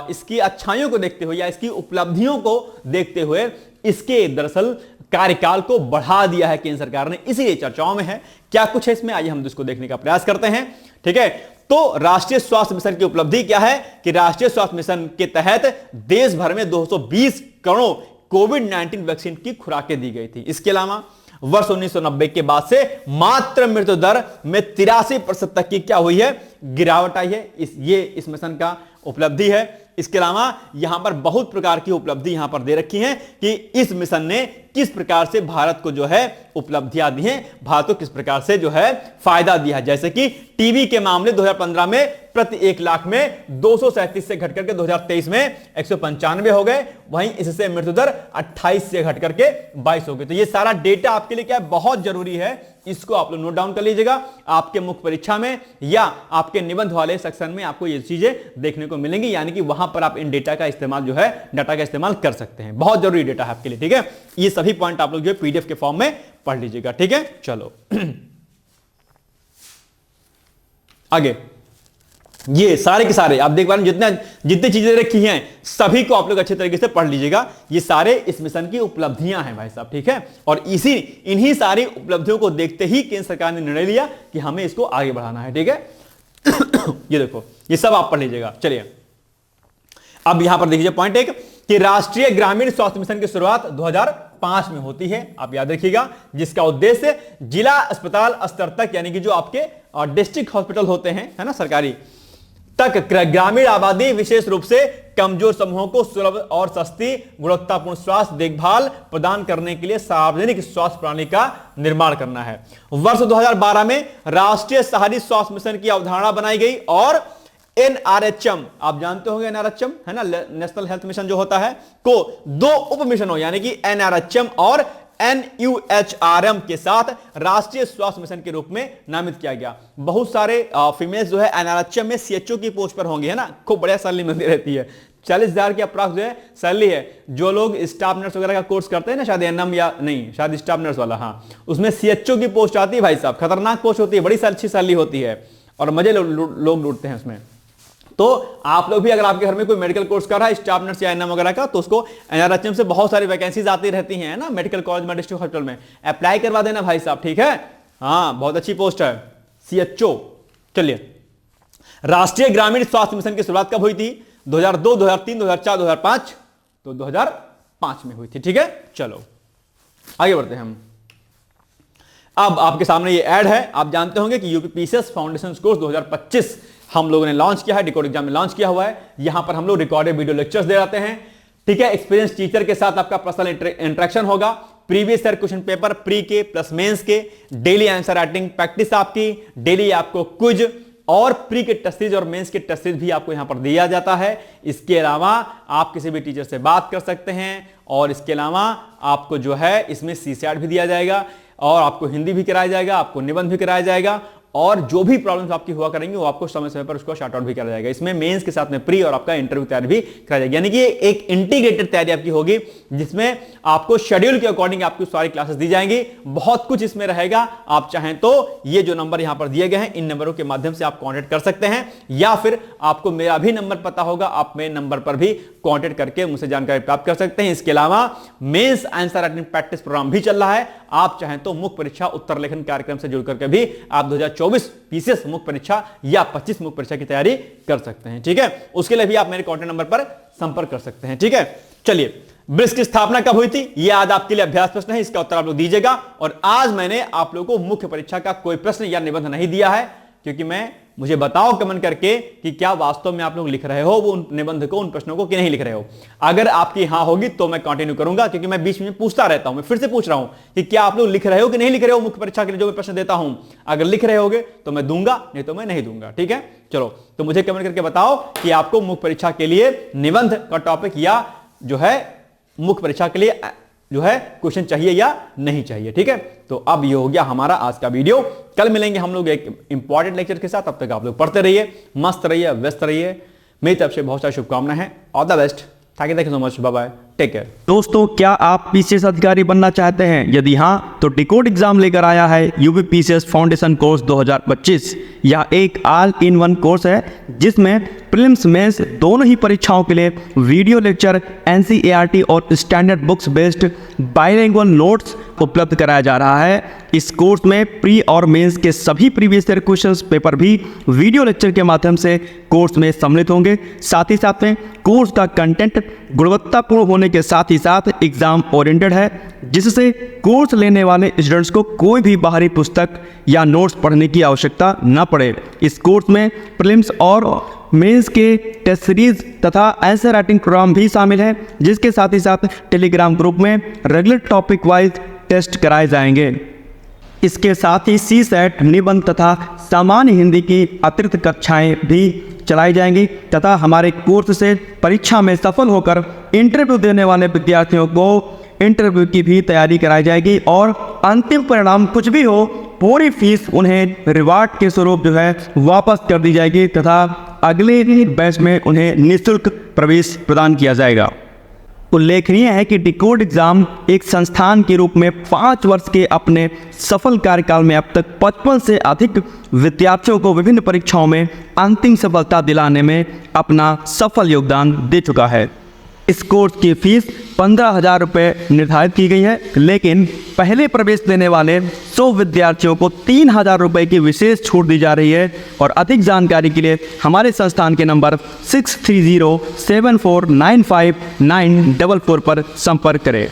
इसकी अच्छाइयों को देखते हुए या इसकी उपलब्धियों को देखते हुए इसके दरअसल कार्यकाल को बढ़ा दिया है केंद्र सरकार ने, इसीलिए चर्चाओं में है। क्या कुछ है इसमें, आइए हम इसको देखने का प्रयास करते हैं। ठीक है, तो राष्ट्रीय स्वास्थ्य मिशन की उपलब्धि क्या है कि राष्ट्रीय स्वास्थ्य मिशन के तहत देश भर में 220 करोड़ कोविड-19 वैक्सीन की खुराकें दी गई थी। इसके अलावा वर्ष 1990 के बाद से मात्र मृत्यु दर में 83% तक की क्या हुई है? गिरावट आई है। ये इस मिशन का उपलब्धि है। इसके अलावा यहां पर बहुत प्रकार की उपलब्धि यहां पर दे रखी हैं कि इस मिशन ने किस प्रकार से भारत को जो है उपलब्धियां दी हैं, भारत को किस प्रकार से जो है फायदा दिया है। जैसे कि टीबी के मामले 2015 में प्रति 1 लाख में 237 से घटकर के 2023 में 195 हो गए। वहीं इससे मृत्यु दर 28 से घटकर के 22 हो गए। तो ये सारा डेटा आपके लिए क्या है? बहुत जरूरी है। इसको आप लोग नोट डाउन कर लीजिएगा। आपके मुख्य परीक्षा में या आपके निबंध वाले सेक्शन में आपको ये चीजें देखने को मिलेंगी, यानी कि वहां पर आप इन डेटा का इस्तेमाल जो है डाटा का इस्तेमाल कर सकते हैं। बहुत जरूरी डेटा है आपके लिए। ठीक है, ये सभी पॉइंट आप लोग जो है पीडीएफ के फॉर्म में पढ़ लीजिएगा। ठीक है, चलो आगे। ये सारे के सारे आप देख पा रहे हैं, जितनी चीजें रखी हैं सभी को आप लोग अच्छे तरीके से पढ़ लीजिएगा। ये सारे इस मिशन की उपलब्धियां हैं भाई साहब। ठीक है, और इन्हीं सारी उपलब्धियों को देखते ही केंद्र सरकार ने निर्णय लिया कि हमें इसको आगे बढ़ाना है। ठीक है ये देखो, ये सब आप पढ़ लीजिएगा। चलिए अब यहां पर देखिए पॉइंट 1 कि राष्ट्रीय ग्रामीण स्वास्थ्य मिशन की शुरुआत 2005 में होती है। आप याद रखिएगा, जिसका उद्देश्य जिला अस्पताल स्तर तक, यानी कि जो आपके डिस्ट्रिक्ट हॉस्पिटल होते हैं, है ना, सरकारी तक ग्रामीण आबादी विशेष रूप से कमजोर समूहों को सुलभ और सस्ती गुणवत्तापूर्ण स्वास्थ्य देखभाल प्रदान करने के लिए सार्वजनिक स्वास्थ्य प्रणाली का निर्माण करना है। वर्ष 2012 में राष्ट्रीय शहरी स्वास्थ्य मिशन की अवधारणा बनाई गई और एनआरएचएम, आप जानते होंगे एनआरएचएम है ना, नेशनल हेल्थ मिशन जो होता है, को 2 उप मिशनों यानी कि एनआरएचएम और NUHRM के साथ राष्ट्रीय स्वास्थ्य मिशन के रूप में नामित किया गया। बहुत सारे फीमेल्स जो है NRHM में CHO की पोस्ट पर होंगे, है ना, खूब बढ़िया सैलरी मिलती रहती है। 40,000 की अप्रॉक्स जो है सैलरी है। जो लोग स्टाफ नर्स वगैरह का कोर्स करते हैं ना, शायद एनएम या नहीं, शायद स्टाफ नर्स वाला, हाँ, उसमें CHO की पोस्ट आती है भाई साहब। खतरनाक पोस्ट होती है, बड़ी अच्छी सैलरी होती है और मजे लोग लूटते हैं उसमें। तो आप लोग भी अगर आपके घर में कोई मेडिकल कोर्स कर रहा है, स्टाफ नर्स या एनएम वगैरह का, तो उसको एनआरएचएम से बहुत सारी वैकेंसीज आती रहती हैं ना, मेडिकल कॉलेज में, डिस्ट्रिक्ट हॉस्पिटल में अप्लाई करवा देना भाई साहब। ठीक है, हाँ, बहुत अच्छी पोस्ट है CHO। चलिए, राष्ट्रीय ग्रामीण स्वास्थ्य मिशन की शुरुआत कब हुई थी? 2002, 2003, 2004, 2005, तो 2005 में हुई थी। ठीक है, चलो आगे बढ़ते हैं हम। अब आपके सामने ये ऐड है। आप जानते होंगे कि यूपीपीसीएस फाउंडेशन कोर्स 2025 हम लोगों ने लॉन्च किया है, डिकोड एग्जाम में लॉन्च किया हुआ है। यहां पर हम लोग रिकॉर्डेड वीडियो लेक्चर्स दे जाते हैं। ठीक है, एक्सपीरियंस टीचर के साथ आपका पर्सनल इंटरेक्शन होगा। Previous year question paper pre के प्लस मेंस के, डेली आंसर राइटिंग प्रैक्टिस आपकी, डेली आपको क्विज और प्री के टेस्ट सीरीज और मेंस के टेस्ट सीरीज भी आपको यहां पर दिया जाता है। इसके अलावा आप किसी भी टीचर से बात कर सकते हैं और इसके अलावा आपको जो है इसमें CSAT भी दिया जाएगा और आपको हिंदी भी कराया जाएगा, आपको निबंध भी कराया जाएगा और जो भी प्रॉब्लम्स आपकी हुआ करेंगे वो आपको समय समय पर उसको शॉर्ट आउट भी कराया जाएगा। इसमें मेंस के साथ में प्री और आपका इंटरव्यू तैयारी भी कराया जाएगी, यानी कि एक इंटीग्रेटेड तैयारी आपकी होगी जिसमें आपको शेड्यूल के अकॉर्डिंग आपकी सारी क्लासेस दी जाएंगी। बहुत कुछ इसमें रहेगा। आप चाहें तो ये जो नंबर यहां पर दिए गए हैं, इन नंबरों के माध्यम से आप कॉन्टेक्ट कर सकते हैं या फिर आपको मेरा भी नंबर पता होगा, आप मेरे नंबर पर भी कॉन्टेक्ट करके मुझसे जानकारी प्राप्त कर सकते हैं। इसके अलावा mains answer writing practice program भी चल रहा है। आप चाहें तो मुख्य परीक्षा उत्तर लेखन कार्यक्रम से जुड़ करके भी आप 2024 पीसीएस मुख्य परीक्षा या 25 मुख्य परीक्षा की तैयारी कर सकते हैं। ठीक है, उसके लिए भी आप मेरे कॉन्टैक्ट नंबर पर संपर्क कर सकते हैं। ठीक है, चलिए, ब्रिक्स की स्थापना कब हुई थी? यह आज आपके लिए अभ्यास प्रश्न है, इसका उत्तर आप लोग दीजिएगा। और आज मैंने आप लोगों को मुख्य परीक्षा का कोई प्रश्न या निबंध नहीं दिया है, क्योंकि मुझे बताओ कमेंट करके कि क्या वास्तव में आप लोग लिख रहे हो वो उन निबंध को, उन प्रश्नों को, कि नहीं लिख रहे हो। अगर आपकी हां होगी तो मैं कंटिन्यू करूंगा, क्योंकि मैं बीच में पूछता रहता हूं। मैं फिर से पूछ रहा हूं कि क्या आप लोग लिख रहे हो कि नहीं लिख रहे हो मुख्य परीक्षा के लिए जो मैं प्रश्न देता हूं। अगर लिख रहे होगे तो मैं दूंगा, नहीं तो मैं नहीं दूंगा। ठीक है, चलो, तो मुझे कमेंट करके बताओ कि आपको मुख्य परीक्षा के लिए निबंध का टॉपिक या जो है मुख्य परीक्षा के लिए जो है क्वेश्चन चाहिए या नहीं चाहिए। ठीक है, तो अब ये हो गया हमारा आज का वीडियो। कल मिलेंगे हम लोग एक इंपॉर्टेंट लेक्चर के साथ। तब तक आप लोग पढ़ते रहिए, मस्त रहिए, व्यस्त रहिए। मेरी तरफ से बहुत सारी शुभकामनाएं हैं। All the best. Thank you so much. Bye bye, take care. दोस्तों, क्या आप पीसीएस अधिकारी बनना चाहते हैं? यदि हाँ, तो डिकोड एग्जाम लेकर आया है यूपी पीसीएस फाउंडेशन कोर्स 2025। यह एक ऑल इन वन कोर्स है जिसमें प्रीलिम्स मेंस दोनों ही परीक्षाओं के लिए वीडियो लेक्चर, एनसीईआरटी और standard books based bilingual notes उपलब्ध कराया जा रहा है। इस कोर्स में प्री और मेंस के सभी प्रीवियस ईयर क्वेश्चंस पेपर भी वीडियो लेक्चर के माध्यम से कोर्स में सम्मिलित होंगे। साथ ही साथ में कोर्स का कंटेंट गुणवत्तापूर्ण होने के साथ ही साथ एग्जाम ओरिएंटेड है, जिससे कोर्स लेने वाले स्टूडेंट्स को कोई भी बाहरी पुस्तक या नोट्स पढ़ने की आवश्यकता न पड़े। इस कोर्स में प्रीलिम्स और मेंस के टेस्ट सीरीज तथा आंसर राइटिंग प्रोग्राम भी शामिल है, जिसके साथ ही साथ टेलीग्राम ग्रुप में रेगुलर टॉपिक वाइज टेस्ट कराए जाएंगे। इसके साथ ही सीसेट, निबंध तथा सामान्य हिंदी की अतिरिक्त कक्षाएं भी चलाई जाएंगी तथा हमारे कोर्स से परीक्षा में सफल होकर इंटरव्यू देने वाले विद्यार्थियों को इंटरव्यू की भी तैयारी कराई जाएगी और अंतिम परिणाम कुछ भी हो, पूरी फीस उन्हें रिवार्ड के स्वरूप जो है वापस कर दी जाएगी तथा अगले बैच में उन्हें निःशुल्क प्रवेश प्रदान किया जाएगा। उल्लेखनीय है कि डिकोड एग्जाम एक संस्थान के रूप में 5 वर्ष के अपने सफल कार्यकाल में अब तक 55 से अधिक विद्यार्थियों को विभिन्न परीक्षाओं में अंतिम सफलता दिलाने में अपना सफल योगदान दे चुका है। इस कोर्स की फीस 15,000 रुपये निर्धारित की गई है, लेकिन पहले प्रवेश देने वाले 100 विद्यार्थियों को 3,000 रुपये की विशेष छूट दी जा रही है। और अधिक जानकारी के लिए हमारे संस्थान के नंबर 6307495944 पर संपर्क करें।